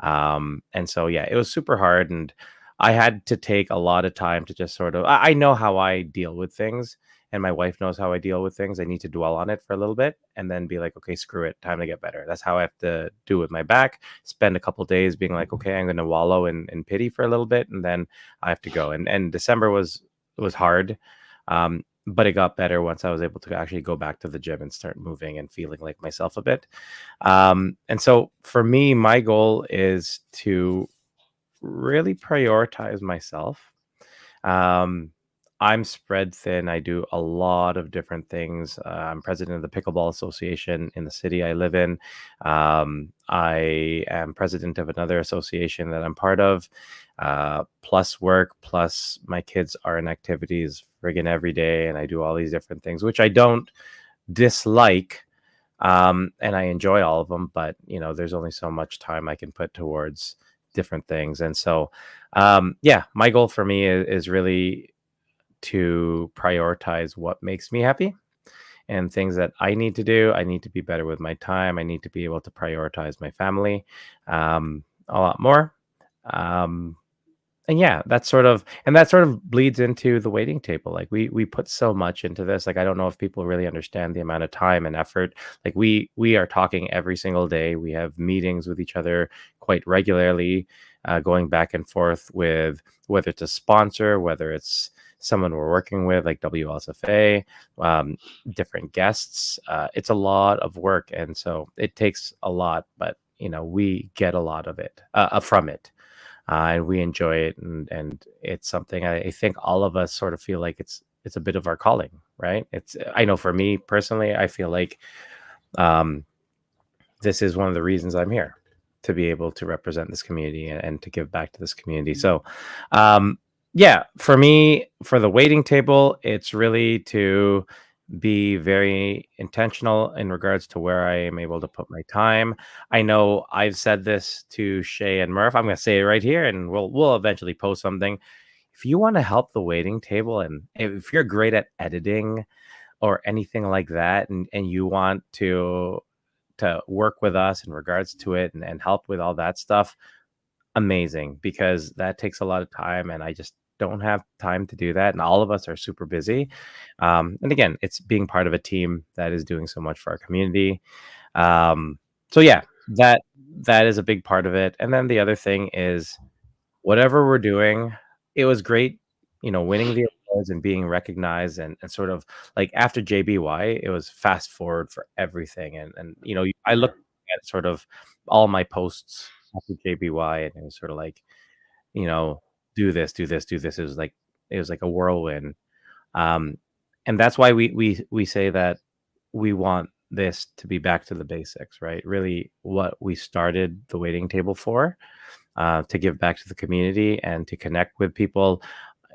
And so yeah, it was super hard, and I had to take a lot of time to just sort of I know how I deal with things, and my wife knows how I deal with things. I need to dwell on it for a little bit and then be like, okay, screw it, time to get better. That's how I have to do with my back. Spend a couple days being like, okay, I'm gonna wallow in pity for a little bit, and then I have to go. And December was hard. But it got better once I was able to actually go back to the gym and start moving and feeling like myself a bit. And so for me, my goal is to really prioritize myself. Um, I'm spread thin. I do a lot of different things. I'm president of the Pickleball Association in the city I live in. I am president of another association that I'm part of, plus work, plus my kids are in activities friggin' every day. And I do all these different things, which I don't dislike, and I enjoy all of them, but there's only so much time I can put towards different things. And so yeah, my goal for me is really to prioritize what makes me happy and things that I need to do. I need to be better with my time. I need to be able to prioritize my family a lot more. um, and yeah, that sort of bleeds into the waiting table. Like we put so much into this. Like I don't know if people really understand the amount of time and effort. Like we are talking every single day. We have meetings with each other quite regularly, going back and forth with whether it's a sponsor, whether it's someone we're working with like WSFA, um, different guests. It's a lot of work, and so it takes a lot. But we get a lot of it from it, and we enjoy it, and it's something I think all of us sort of feel like it's a bit of our calling, right? I know for me personally, I feel like um, this is one of the reasons I'm here, to be able to represent this community and to give back to this community. So yeah, for me, for the waiting table, it's really to be very intentional in regards to where I am able to put my time. I know I've said this to Shay and Murph. I'm going to say it right here, and we'll eventually post something. If you want to help the waiting table, and if you're great at editing or anything like that, and you want to work with us in regards to it and help with all that stuff, amazing, because that takes a lot of time, and I just don't have time to do that, and all of us are super busy. And again, it's being part of a team that is doing so much for our community. So yeah, that is a big part of it. And then the other thing is, whatever we're doing, it was great, winning the awards and being recognized, and sort of like after JBY, it was fast forward for everything. And I looked at sort of all my posts after JBY, and it was sort of like, you know, do this, do this, do this. It was like a whirlwind. Um, and that's why we say that we want this to be back to the basics, right? Really, what we started the waiting table for, to give back to the community and to connect with people.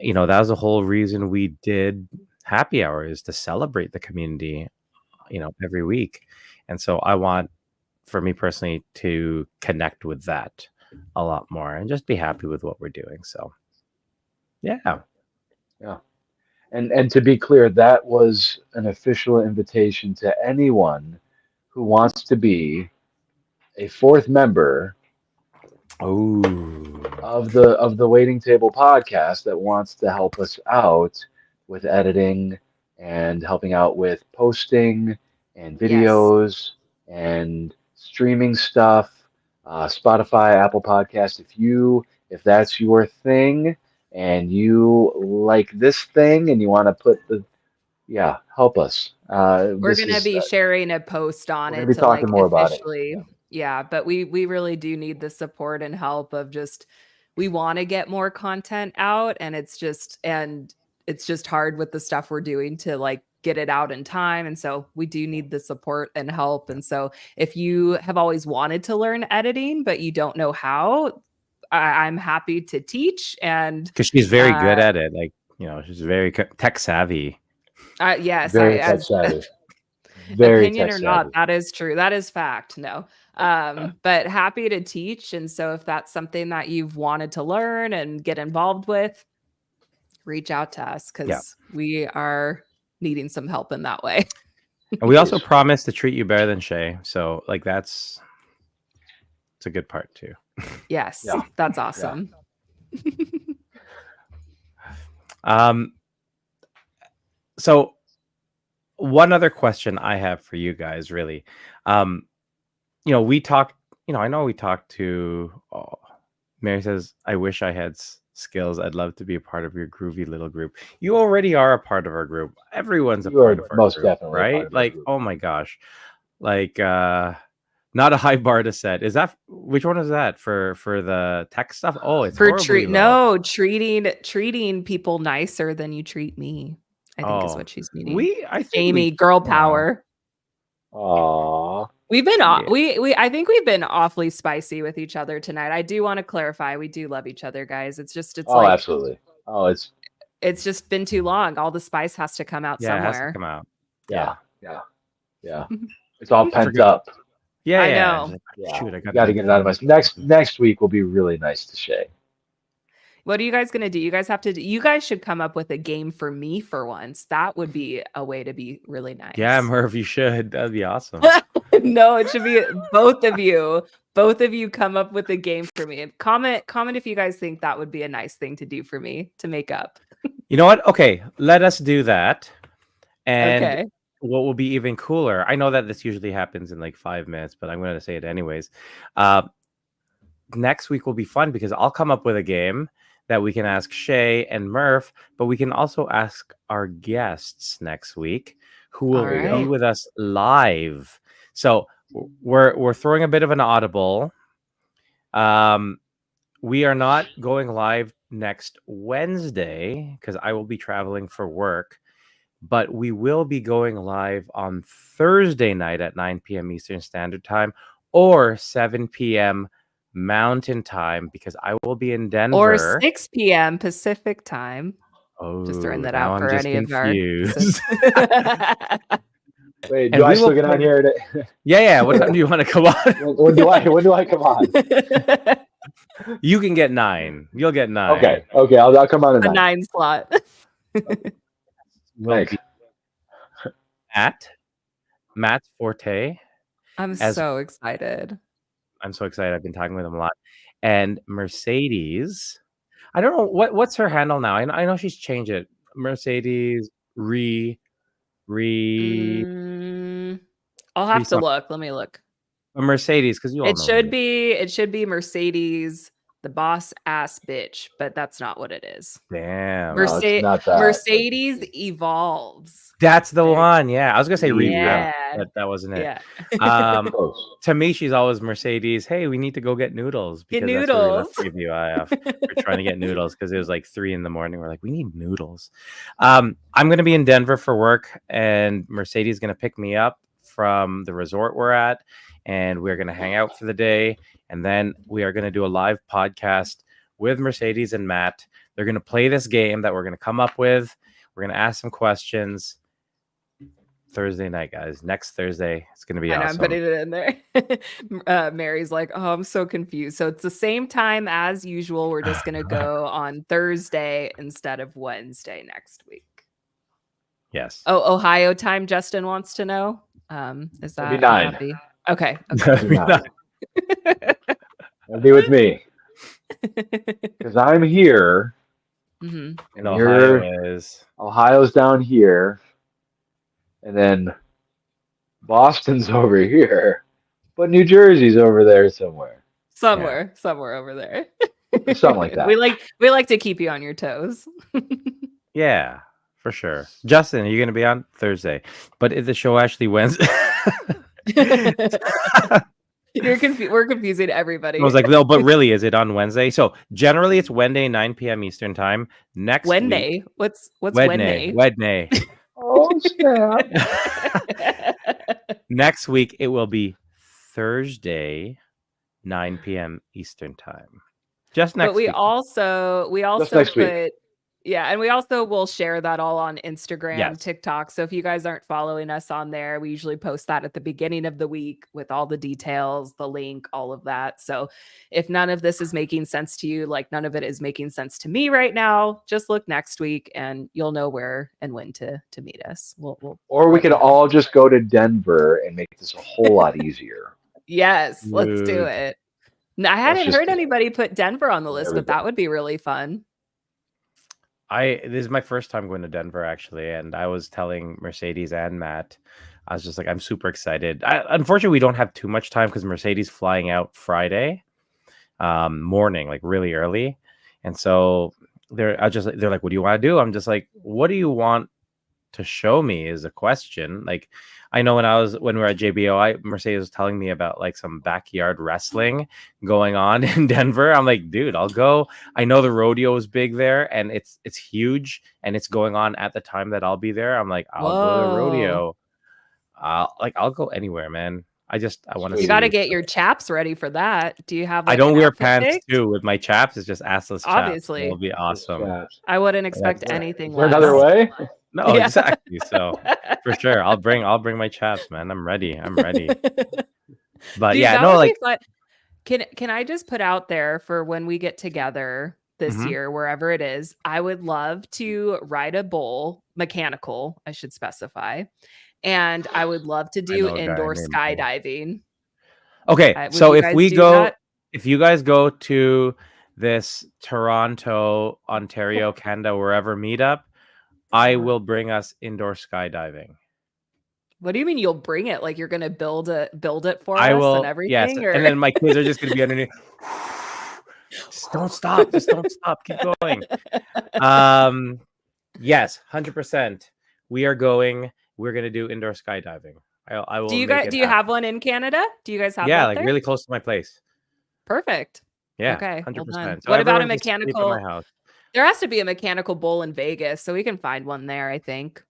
That was the whole reason we did happy hour, is to celebrate the community every week. And so I want, for me personally, to connect with that a lot more and just be happy with what we're doing. So yeah. Yeah. And to be clear, that was an official invitation to anyone who wants to be a fourth member Oh, of the Waiting Table podcast that wants to help us out with editing and helping out with posting and Yes. videos and streaming stuff, Spotify, Apple Podcast. If that's your thing and you like this thing and you want to put the yeah, help us. We're This gonna is be sharing a post on we're gonna it be to talking like more about it. officially, Yeah. yeah, but we really do need the support and help of just we want to get more content out, and it's just hard with the stuff we're doing to like get it out in time. And so we do need the support and help. And so if you have always wanted to learn editing, but you don't know how, I'm happy to teach. And because she's very uh good at it. Like, she's very tech savvy. yes, I Very tech as savvy. Very opinion tech or not, savvy. that is true. That is fact. No. But happy to teach. And so if that's something that you've wanted to learn and get involved with, reach out to us Yeah. because we are needing some help in that way. And we also Please. promise to treat you better than Shay. So like it's a good part too. Yes, Yeah. that's awesome. So one other question I have for you guys, really, we talked. I know we talked to. Oh, Mary says, "I wish I had skills. I'd love to be a part of your groovy little group." You already are a part of our group. Everyone's a You are part of our most group, definitely a part right? of our Like, group. oh my gosh, like not a high bar to set. Is that which one is that for the tech stuff? Oh, it's For horribly low. treating people nicer than you treat me, I think is Oh, what she's meaning. I think Amy, girl power. Aw. We've been Yeah. we I think we've been awfully spicy with each other tonight. I do want to clarify, we do love each other, guys. It's Oh, like absolutely. Oh, it's just been too long. All the spice has to come out Yeah, it has to somewhere. come out. yeah, yeah, yeah. It's all pent forgot- up. Yeah, I yeah. know. It's like, Yeah. shoot, I You got got to get it out of my next week will be really nice to Shay. What are you guys gonna do? You guys should come up with a game for me for once. That would be a way to be really nice. Yeah, Murph, you should. That'd be awesome. No, it should be both of you. Both of you come up with a game for me. Comment if you guys think that would be a nice thing to do for me to make up. You know what? Okay, let us do that. And Okay. what will be even cooler, I know that this usually happens in like 5 minutes, but I'm going to say it anyways. Next week will be fun because I'll come up with a game that we can ask Shay and Murph, but we can also ask our guests next week who will All be right. with us live. So we're throwing a bit of an audible. We are not going live next Wednesday because I will be traveling for work, but we will be going live on Thursday night at 9 p.m. Eastern Standard Time or 7 p.m. Mountain Time because I will be in Denver. Or 6 p.m. Pacific time. Oh, Just throwing that now out I'm for just any confused. of our. Wait, And do I we still will get on play- here? Yeah. What time do you want to come on? When do I come on? You can get 9. You'll get 9. Okay, I'll come on at A 9. 9 slot. Will Thanks. be Matt's forte. I'm As- so excited. I'm so excited. I've been talking with him a lot. And Mercedes, I don't know what's her handle now. I know she's changed it. Mercedes I'll have to Restock- look. Let me look. Mercedes, because you all It know should me. be Mercedes, the boss ass bitch, but that's not what it is. Damn. No, it's not that. Mercedes evolves. That's the There you go. one. Yeah. I was gonna say revamp, Yeah. but that wasn't it. Yeah. Close. To me, she's always Mercedes. Hey, we need to go get noodles Get because that's where we left noodles. preview. We're trying to get noodles because it was like 3 a.m. We're like, we need noodles. I'm going to be in Denver for work, and Mercedes is going to pick me up from the resort we're at, and we're going to hang out for the day, and then we are going to do a live podcast with Mercedes and Matt. They're going to play this game that we're going to come up with. We're going to ask some questions. Thursday night, guys. Next Thursday, it's gonna be I know, I'm awesome. putting it in there. Mary's like, oh, I'm so confused. So it's the same time as usual. We're just gonna go on Thursday instead of Wednesday next week. Yes. Oh, Ohio time. Justin wants to know. Is It'll be that would 9. that be okay? It'll be 9. It'll be with me because I'm here, hmm And and Ohio is Ohio's down here, and then Boston's over here, but New Jersey's over there somewhere, somewhere over there. something like that. We like to keep you on your toes. yeah, for sure. Justin, are you gonna be on Thursday? But is the show actually Wednesday? We're confusing everybody. I was like, no, but really, is it on Wednesday? So generally, it's Wednesday, 9 p.m. Eastern time. Next Wednesday. week, What's Wednesday? Wednesday? Oh snap! Next week, it will be Thursday, 9 p.m. Eastern time. Just next But we week. also next week. put and we also will share that all on Instagram, Yes. TikTok. So if you guys aren't following us on there, we usually post that at the beginning of the week with all the details, the link, all of that. So if none of this is making sense to you, like none of it is making sense to me right now, just look next week and you'll know where and when to meet us. We'll Or we let could you know. all just go to Denver and make this a whole lot easier. Yes, let's do Dude. it. I hadn't just heard do it. anybody put Denver on the list, There we but that would be really fun. This is my first time going to Denver, actually, and I was telling Mercedes and Matt, I was just like, I'm super excited. Unfortunately, we don't have too much time because Mercedes flying out Friday morning, like really early, and so they're like, what do you want to do? I'm just like, what do you want to show me is a question. Like, I know when we were at JBO, Mercedes was telling me about like some backyard wrestling going on in Denver. I'm like, dude, I'll go. I know the rodeo is big there and it's huge and it's going on at the time that I'll be there. I'm like, I'll go to the rodeo. I'll go anywhere, man. I want to see. You got to get your chaps ready for that. Do you have? I Like, don't an wear outfit pants picked? too with my chaps. It's just assless chaps. Obviously. It'll be awesome. Yeah. I wouldn't expect anything Is there less. another way? No, Yeah. exactly. So for sure, I'll bring my chaps, man. I'm ready. But Dude, yeah, that no, would like be fun. Can I just put out there for when we get together this Mhm. year, wherever it is, I would love to ride a bull, mechanical, I should specify. And I would love to do know a guy indoor named Bull. skydiving. Okay, Would so you if guys we do go, that? if you guys go to this Toronto, Ontario, Canada, wherever meetup, I will bring us indoor skydiving. What do you mean you'll bring it? Like you're gonna build it for I us will, and everything? yes, Or and then my kids are just gonna be underneath. Just don't stop. Just don't stop. Keep going. Yes, 100%. We are going. We're gonna do indoor skydiving. I will. do you make guys it do you happen. have one in Canada? Do you guys have Yeah, that like there? really close to my place. Perfect. Yeah, Okay, well done. 100%. So What about a everyone can sleep at my mechanical? house. There has to be a mechanical bowl in Vegas, so we can find one there, I think.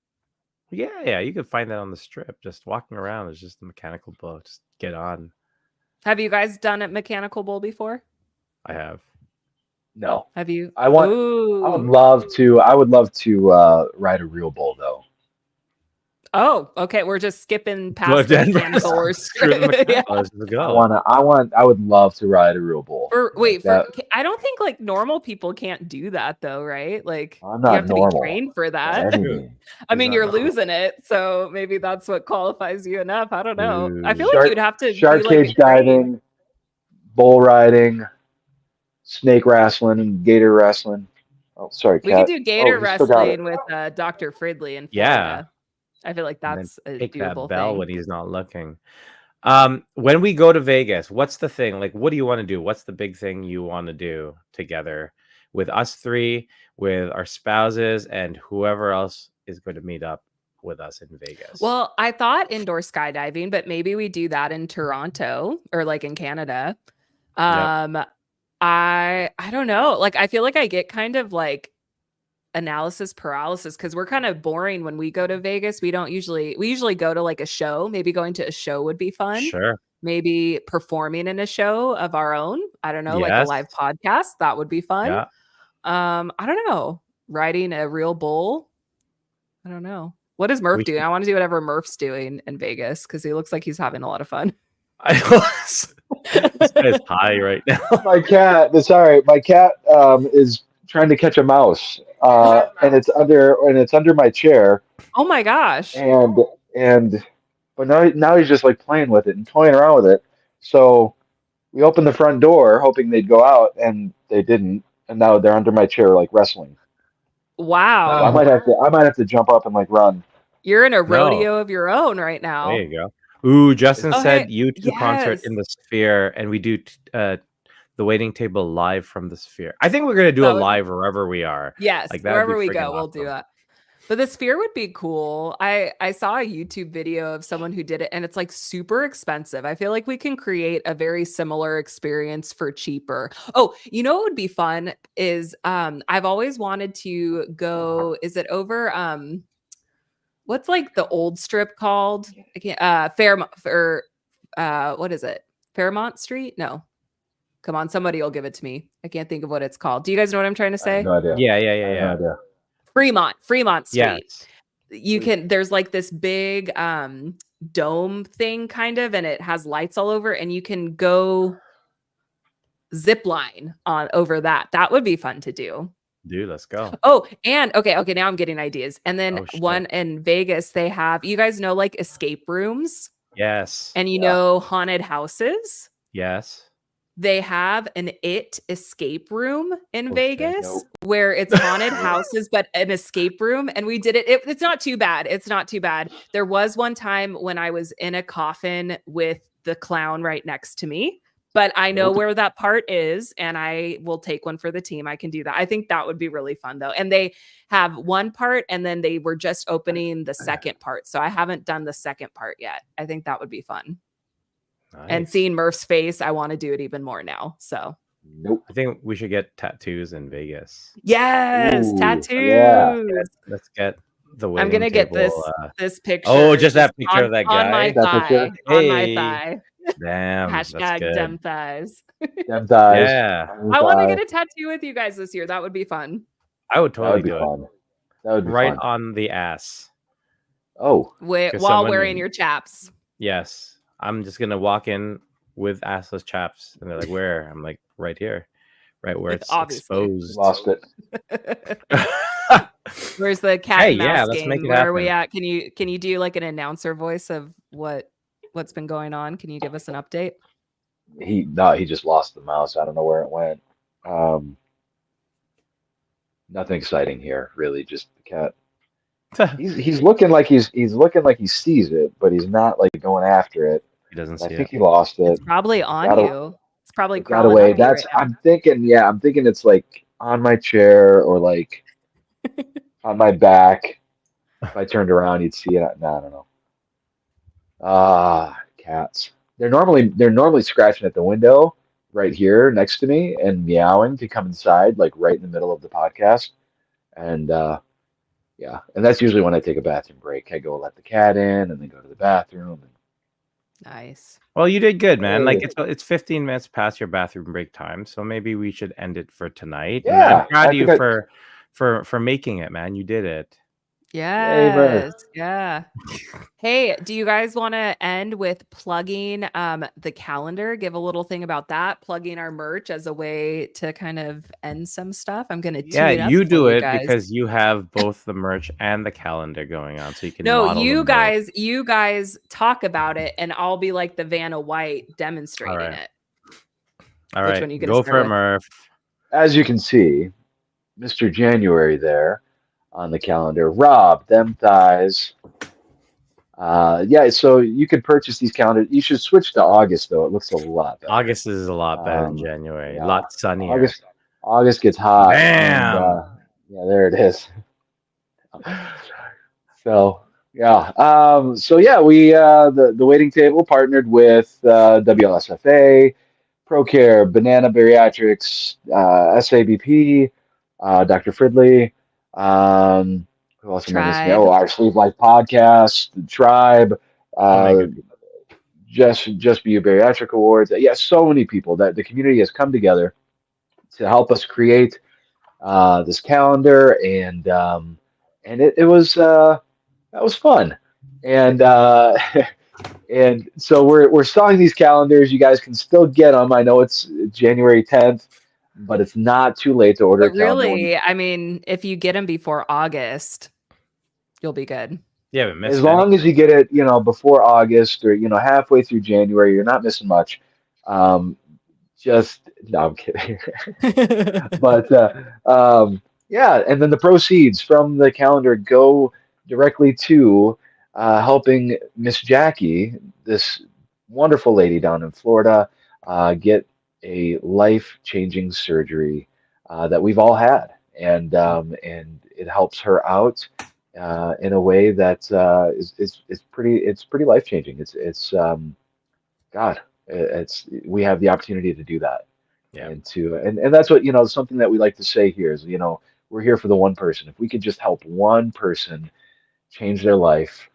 Yeah, you could find that on the strip. Just walking around is just a mechanical boat. Just get on. Have you guys done a mechanical bowl before? I have. No. Have you? I would Ooh. love to. I would love to ride a real bull though. Oh, okay. We're just skipping Go past the Denver. mechanical. We're Screw the yeah. mechanical. Let's just go. I would love to ride a real bull. I don't think like normal people can't do that though, right? Like I'm you not have to normal. be trained for by that. any means. I mean, not you're normal. losing it, so maybe that's what qualifies you enough. I don't know. I feel Ooh. like you'd have to Shark be like cage a trained- diving, bull riding, snake wrestling, and gator wrestling. Oh, sorry, We cat. could do gator he still got it. wrestling with Dr. Fridley in Florida. Yeah. I feel like And then that's a pick that doable bell thing. when he's not looking. When we go to Vegas, what's the thing? Like, what do you want to do? What's the big thing you want to do together with us three, with our spouses, and whoever else is going to meet up with us in Vegas? Well, I thought indoor skydiving, but maybe we do that in Toronto or like in Canada. I don't know. Like I feel like I get kind of like analysis paralysis because we're kind of boring when we go to Vegas. We usually go to like a show. Maybe going to a show would be fun. Sure. Maybe performing in a show of our own. I don't know, like a Yes. live podcast. That would be fun. Yeah. I don't know. Riding a real bull. I don't know. What is Murph We doing? should- I want to do whatever Murph's doing in Vegas because he looks like he's having a lot of fun. I was, this guy's high right now. My cat. Sorry, my cat is trying to catch a mouse, and it's under my chair, Oh my gosh. and and but now he's just like playing with it and toying around with it. So we opened the front door hoping they'd go out, and they didn't, and now they're under my chair like wrestling. So Wow. I might have to jump up and like run. You're in a No. rodeo of your own right now. There you go. Ooh, Justin Oh, said hey, YouTube concert yes. in the Sphere, and we do the waiting table live from the Sphere. I think we're gonna do That a would- live wherever we are. Yes, Like, that would wherever be we friggin' go, we'll do awesome. that. But the Sphere would be cool. I saw a YouTube video of someone who did it, and it's like super expensive. I feel like we can create a very similar experience for cheaper. Oh, you know what would be fun is I've always wanted to go. Is it over what's like the old strip called? I can't Fairmont or what is it? Fairmont Street? No. Come on, somebody will give it to me. I can't think of what it's called. Do you guys know what I'm trying to I have say? no idea. Yeah, I have no yeah. idea. Fremont Street. Yes. You can there's like this big dome thing kind of, and it has lights all over, and you can go zip line on over that. That would be fun to do. Dude, let's go. Oh, and okay, now I'm getting ideas. And then Oh, shit. one in Vegas, they have, you guys know, like escape rooms Yes. and you Yeah. know haunted houses. Yes. They have an escape room in Oh, shit. Vegas Nope. where it's haunted houses, but an escape room. And we did it. It's not too bad. It's not too bad. There was one time when I was in a coffin with the clown right next to me, but I know Nope. where that part is and I will take one for the team. I can do that. I think that would be really fun though. And they have one part and then they were just opening the second part. So I haven't done the second part yet. I think that would be fun. And Nice. seeing Murph's face, I want to do it even more now. So Nope. I think we should get tattoos in Vegas. yes, Ooh, tattoos. yeah. Let's get the I'm waiting gonna get table, this picture. Oh, just that picture of that on my guy? That thigh. picture? On my Hey. thigh. Damn, that's Hashtag good. dem thighs. Them thighs. Yeah, I want to get a tattoo with you guys this year. That would be fun. I would That totally would be do it. fun. That would be Right fun. on the ass. Oh, While someone- wearing your chaps. Yes. I'm just gonna walk in with assless chaps, and they're like, "Where?" I'm like, "Right here, right where it's Obviously. exposed." lost it. Where's the cat Hey, and mouse yeah, let's game? make it Where are we happen. at? Can you do like an announcer voice of what's been going on? Can you give us an update? He just lost the mouse. I don't know where it went. Nothing exciting here, really. Just the cat. He's looking like he's looking like he sees it, but he's not like going after it. He doesn't I see think it. he lost it. It's probably on Got a- you. It's probably It got crawling away. up you That's right now. I'm thinking it's like on my chair or like on my back. If I turned around, you'd see it. No, I don't know. Ah, cats. They're normally scratching at the window right here next to me and meowing to come inside, like right in the middle of the podcast. And yeah, and that's usually when I take a bathroom break. I go let the cat in and then go to the bathroom. Nice. Well, you did good, man. Like Hey. it's 15 minutes past your bathroom break time, so maybe we should end it for tonight. And Yeah, I'm proud I of you think I- for making it, man. You did it. Murph. Yes. Yeah. Hey, do you guys want to end with plugging the calendar? Give a little thing about that, plugging our merch as a way to kind of end some stuff. I'm gonna tee it Yeah, up you for do it guys. because you have both the merch and the calendar going on, so you can No, model you them both. you guys talk about it, and I'll be like the Vanna White demonstrating right. it. All Which right, one you gonna go start for it, with? Murph. As you can see, Mr. January there on the calendar. Rob, them thighs. Yeah, so you could purchase these calendars. You should switch to August though. It looks a lot better. August is a lot better than Um, January. yeah. A lot sunnier. August gets hot. Bam! And, yeah, there it is. So yeah, so yeah, we the waiting table partnered with WLSFA, ProCare, Banana Bariatrics, SABP, Dr. Fridley. Who else am I missing? Tribe. Oh, our Sleep Life podcast, the Tribe, Oh my goodness. Just Be Your Bariatric Awards. Yeah, so many people that the community has come together to help us create this calendar, and it was that was fun. And and so we're selling these calendars. You guys can still get them. I know it's January 10th, but it's not too late to order a But calendar when you, really, I mean, if you get them before August, you'll be good. You haven't as missed any. long as you get it, before August or halfway through January, you're not missing much. Um, just no, I'm kidding. But yeah, and then the proceeds from the calendar go directly to helping Miss Jackie, this wonderful lady down in Florida, get a life-changing surgery that we've all had, and it helps her out in a way that is pretty life-changing. It's God, it's we have the opportunity to do that Yeah. and that's what something that we like to say here is we're here for the one person. If we could just help one person change their life,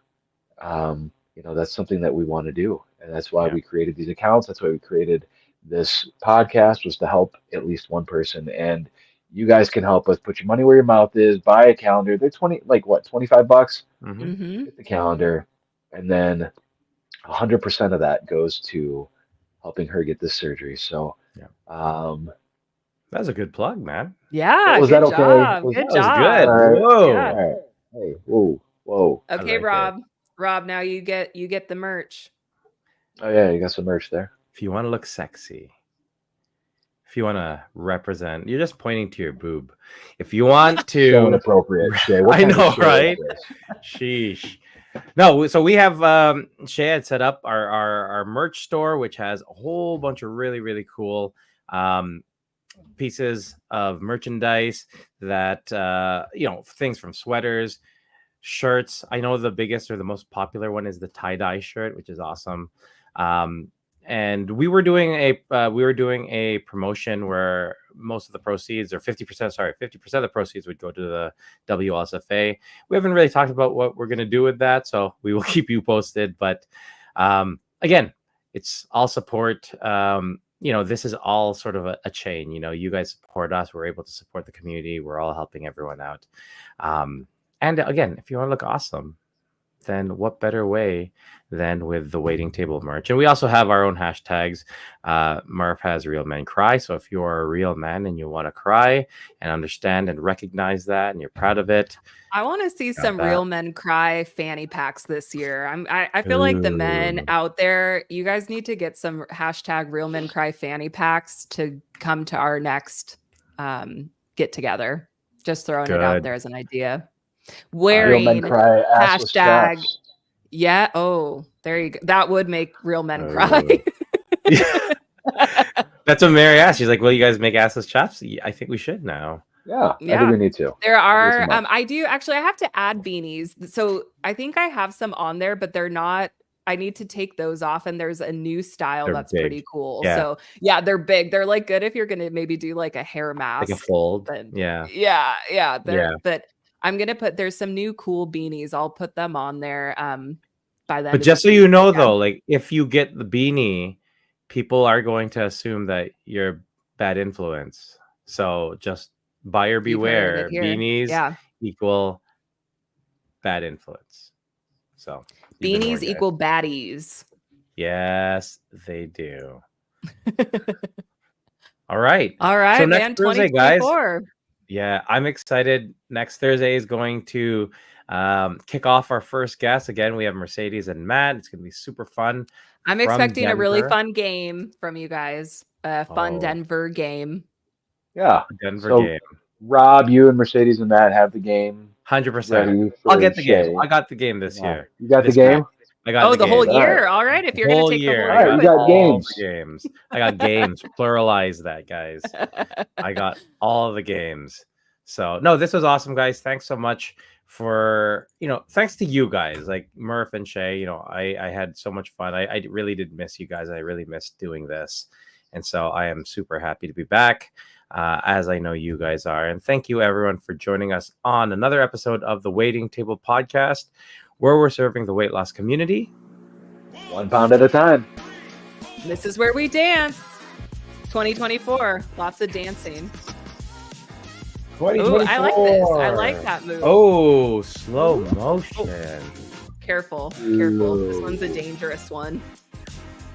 that's something that we want to do, and that's why Yeah. we created these accounts. That's why we created this podcast, was to help at least one person. And you guys can help us. Put your money where your mouth is. Buy a calendar. They're 20, like what, $25? Hmm. Mm-hmm. Get the calendar, and then 100% of that goes to helping her get this surgery. So, Yeah. um, That was a good plug, man. Yeah, was good that okay? job. Was Good That was job. good. all right? Whoa. Yeah. All right. Hey, whoa, whoa. I Okay, like it. Rob. Rob, now you get the merch. Oh yeah, you got some merch there. If you want to look sexy, if you want to represent, you're just pointing to your boob. If you want So to, inappropriate, Shay. What I kind of know, Shay is right? this? Sheesh. No, so we have Shay had set up our merch store, which has a whole bunch of really, really cool pieces of merchandise that things from sweaters, shirts. I know the biggest or the most popular one is the tie-dye shirt, which is awesome. And we were doing a promotion where most of the proceeds, or 50%, 50% of the proceeds would go to the WLSFA. We haven't really talked about what we're going to do with that, so we will keep you posted. But again, it's all support. This is all sort of a chain. You guys support us. We're able to support the community. We're all helping everyone out. And again, if you want to look awesome, then what better way than with the waiting table merch? And we also have our own hashtags. Murph has Real Men Cry. So if you are a real man and you want to cry and understand and recognize that and you're proud of it, I want to see got some that. Real Men Cry fanny packs this year. I feel like the men Ooh. out there, you guys need to get some hashtag Real Men Cry fanny packs to come to our next get together. Just throwing it out Good. there as an idea. Real men Wearing cry assless hashtag chaps. yeah. Oh, there you go. That would make real men cry. That's what Mary asked. She's like, "Will you guys make assless chaps?" I think we should now. Yeah, I Yeah. think we need to. There I'll do are some up. I do actually I have to add beanies. So I think I have some on there, but they're not. I need to take those off, and there's a new style They're that's big. pretty cool. Yeah. So yeah, they're big. They're like good if you're gonna maybe do like a hair mask. Like a fold. But Yeah. yeah. Yeah. But I'm gonna there's some new cool beanies. I'll put them on there by then. But just so you know, though, like if you get the beanie, people are going to assume that you're bad influence. So just buyer beware. Beanies equal bad influence. So you've been beanies warned, guys. equal baddies. Yes, they do. All right. All right, So man. next Thursday, guys. 2024. Yeah, I'm excited. Next Thursday is going to kick off our first guest. Again, we have Mercedes and Matt. It's going to be super fun. I'm expecting a really fun game from you guys. A fun Denver game. Yeah. Denver So, game. Rob, you and Mercedes and Matt have the game 100%. ready for I'll get the Shay. game. I got the game this year. You got This the game? I got the whole game. year. All right. If you're going to take the whole year. All right, year. you got all games. the games. I got games. Pluralize that, guys. I got all the games. So no, this was awesome, guys. Thanks so much for, thanks to you guys, like Murph and Shea. I had so much fun. I really did miss you guys. I really missed doing this. And so I am super happy to be back, as I know you guys are. And thank you, everyone, for joining us on another episode of the Waiting Table Podcast, where we're serving the weight loss community 1 pound at a time. This is where we dance. 2024. Lots of dancing. Oh, I like this. I like that move. Oh, slow motion. Careful, careful. This one's a dangerous one.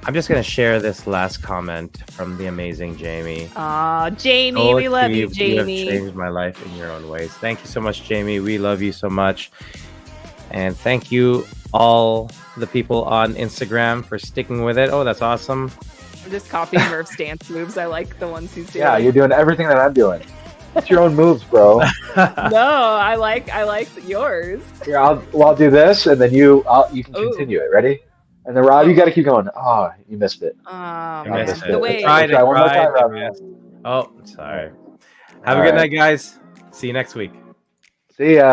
I'm just gonna share this last comment from the amazing Jamie. Aw, Jamie, Go we love you, achieve. You have Jamie. changed my life in your own ways. Thank you so much, Jamie. We love you so much. And thank you all the people on Instagram for sticking with it. Oh, that's awesome. I'm just copying Murph's dance moves. I like the ones he's doing. Yeah, you're doing everything that I'm doing. It's your own moves, bro. No, I like yours. Here, I'll do this, and then you can continue it. Ready? And then Rob, you got to keep going. Oh, you missed it. Oh, You man. missed The it. way Tried Try it, one more tried, time, but Rob. missed. Oh, sorry. Have All a good right. night, guys. See you next week. See ya.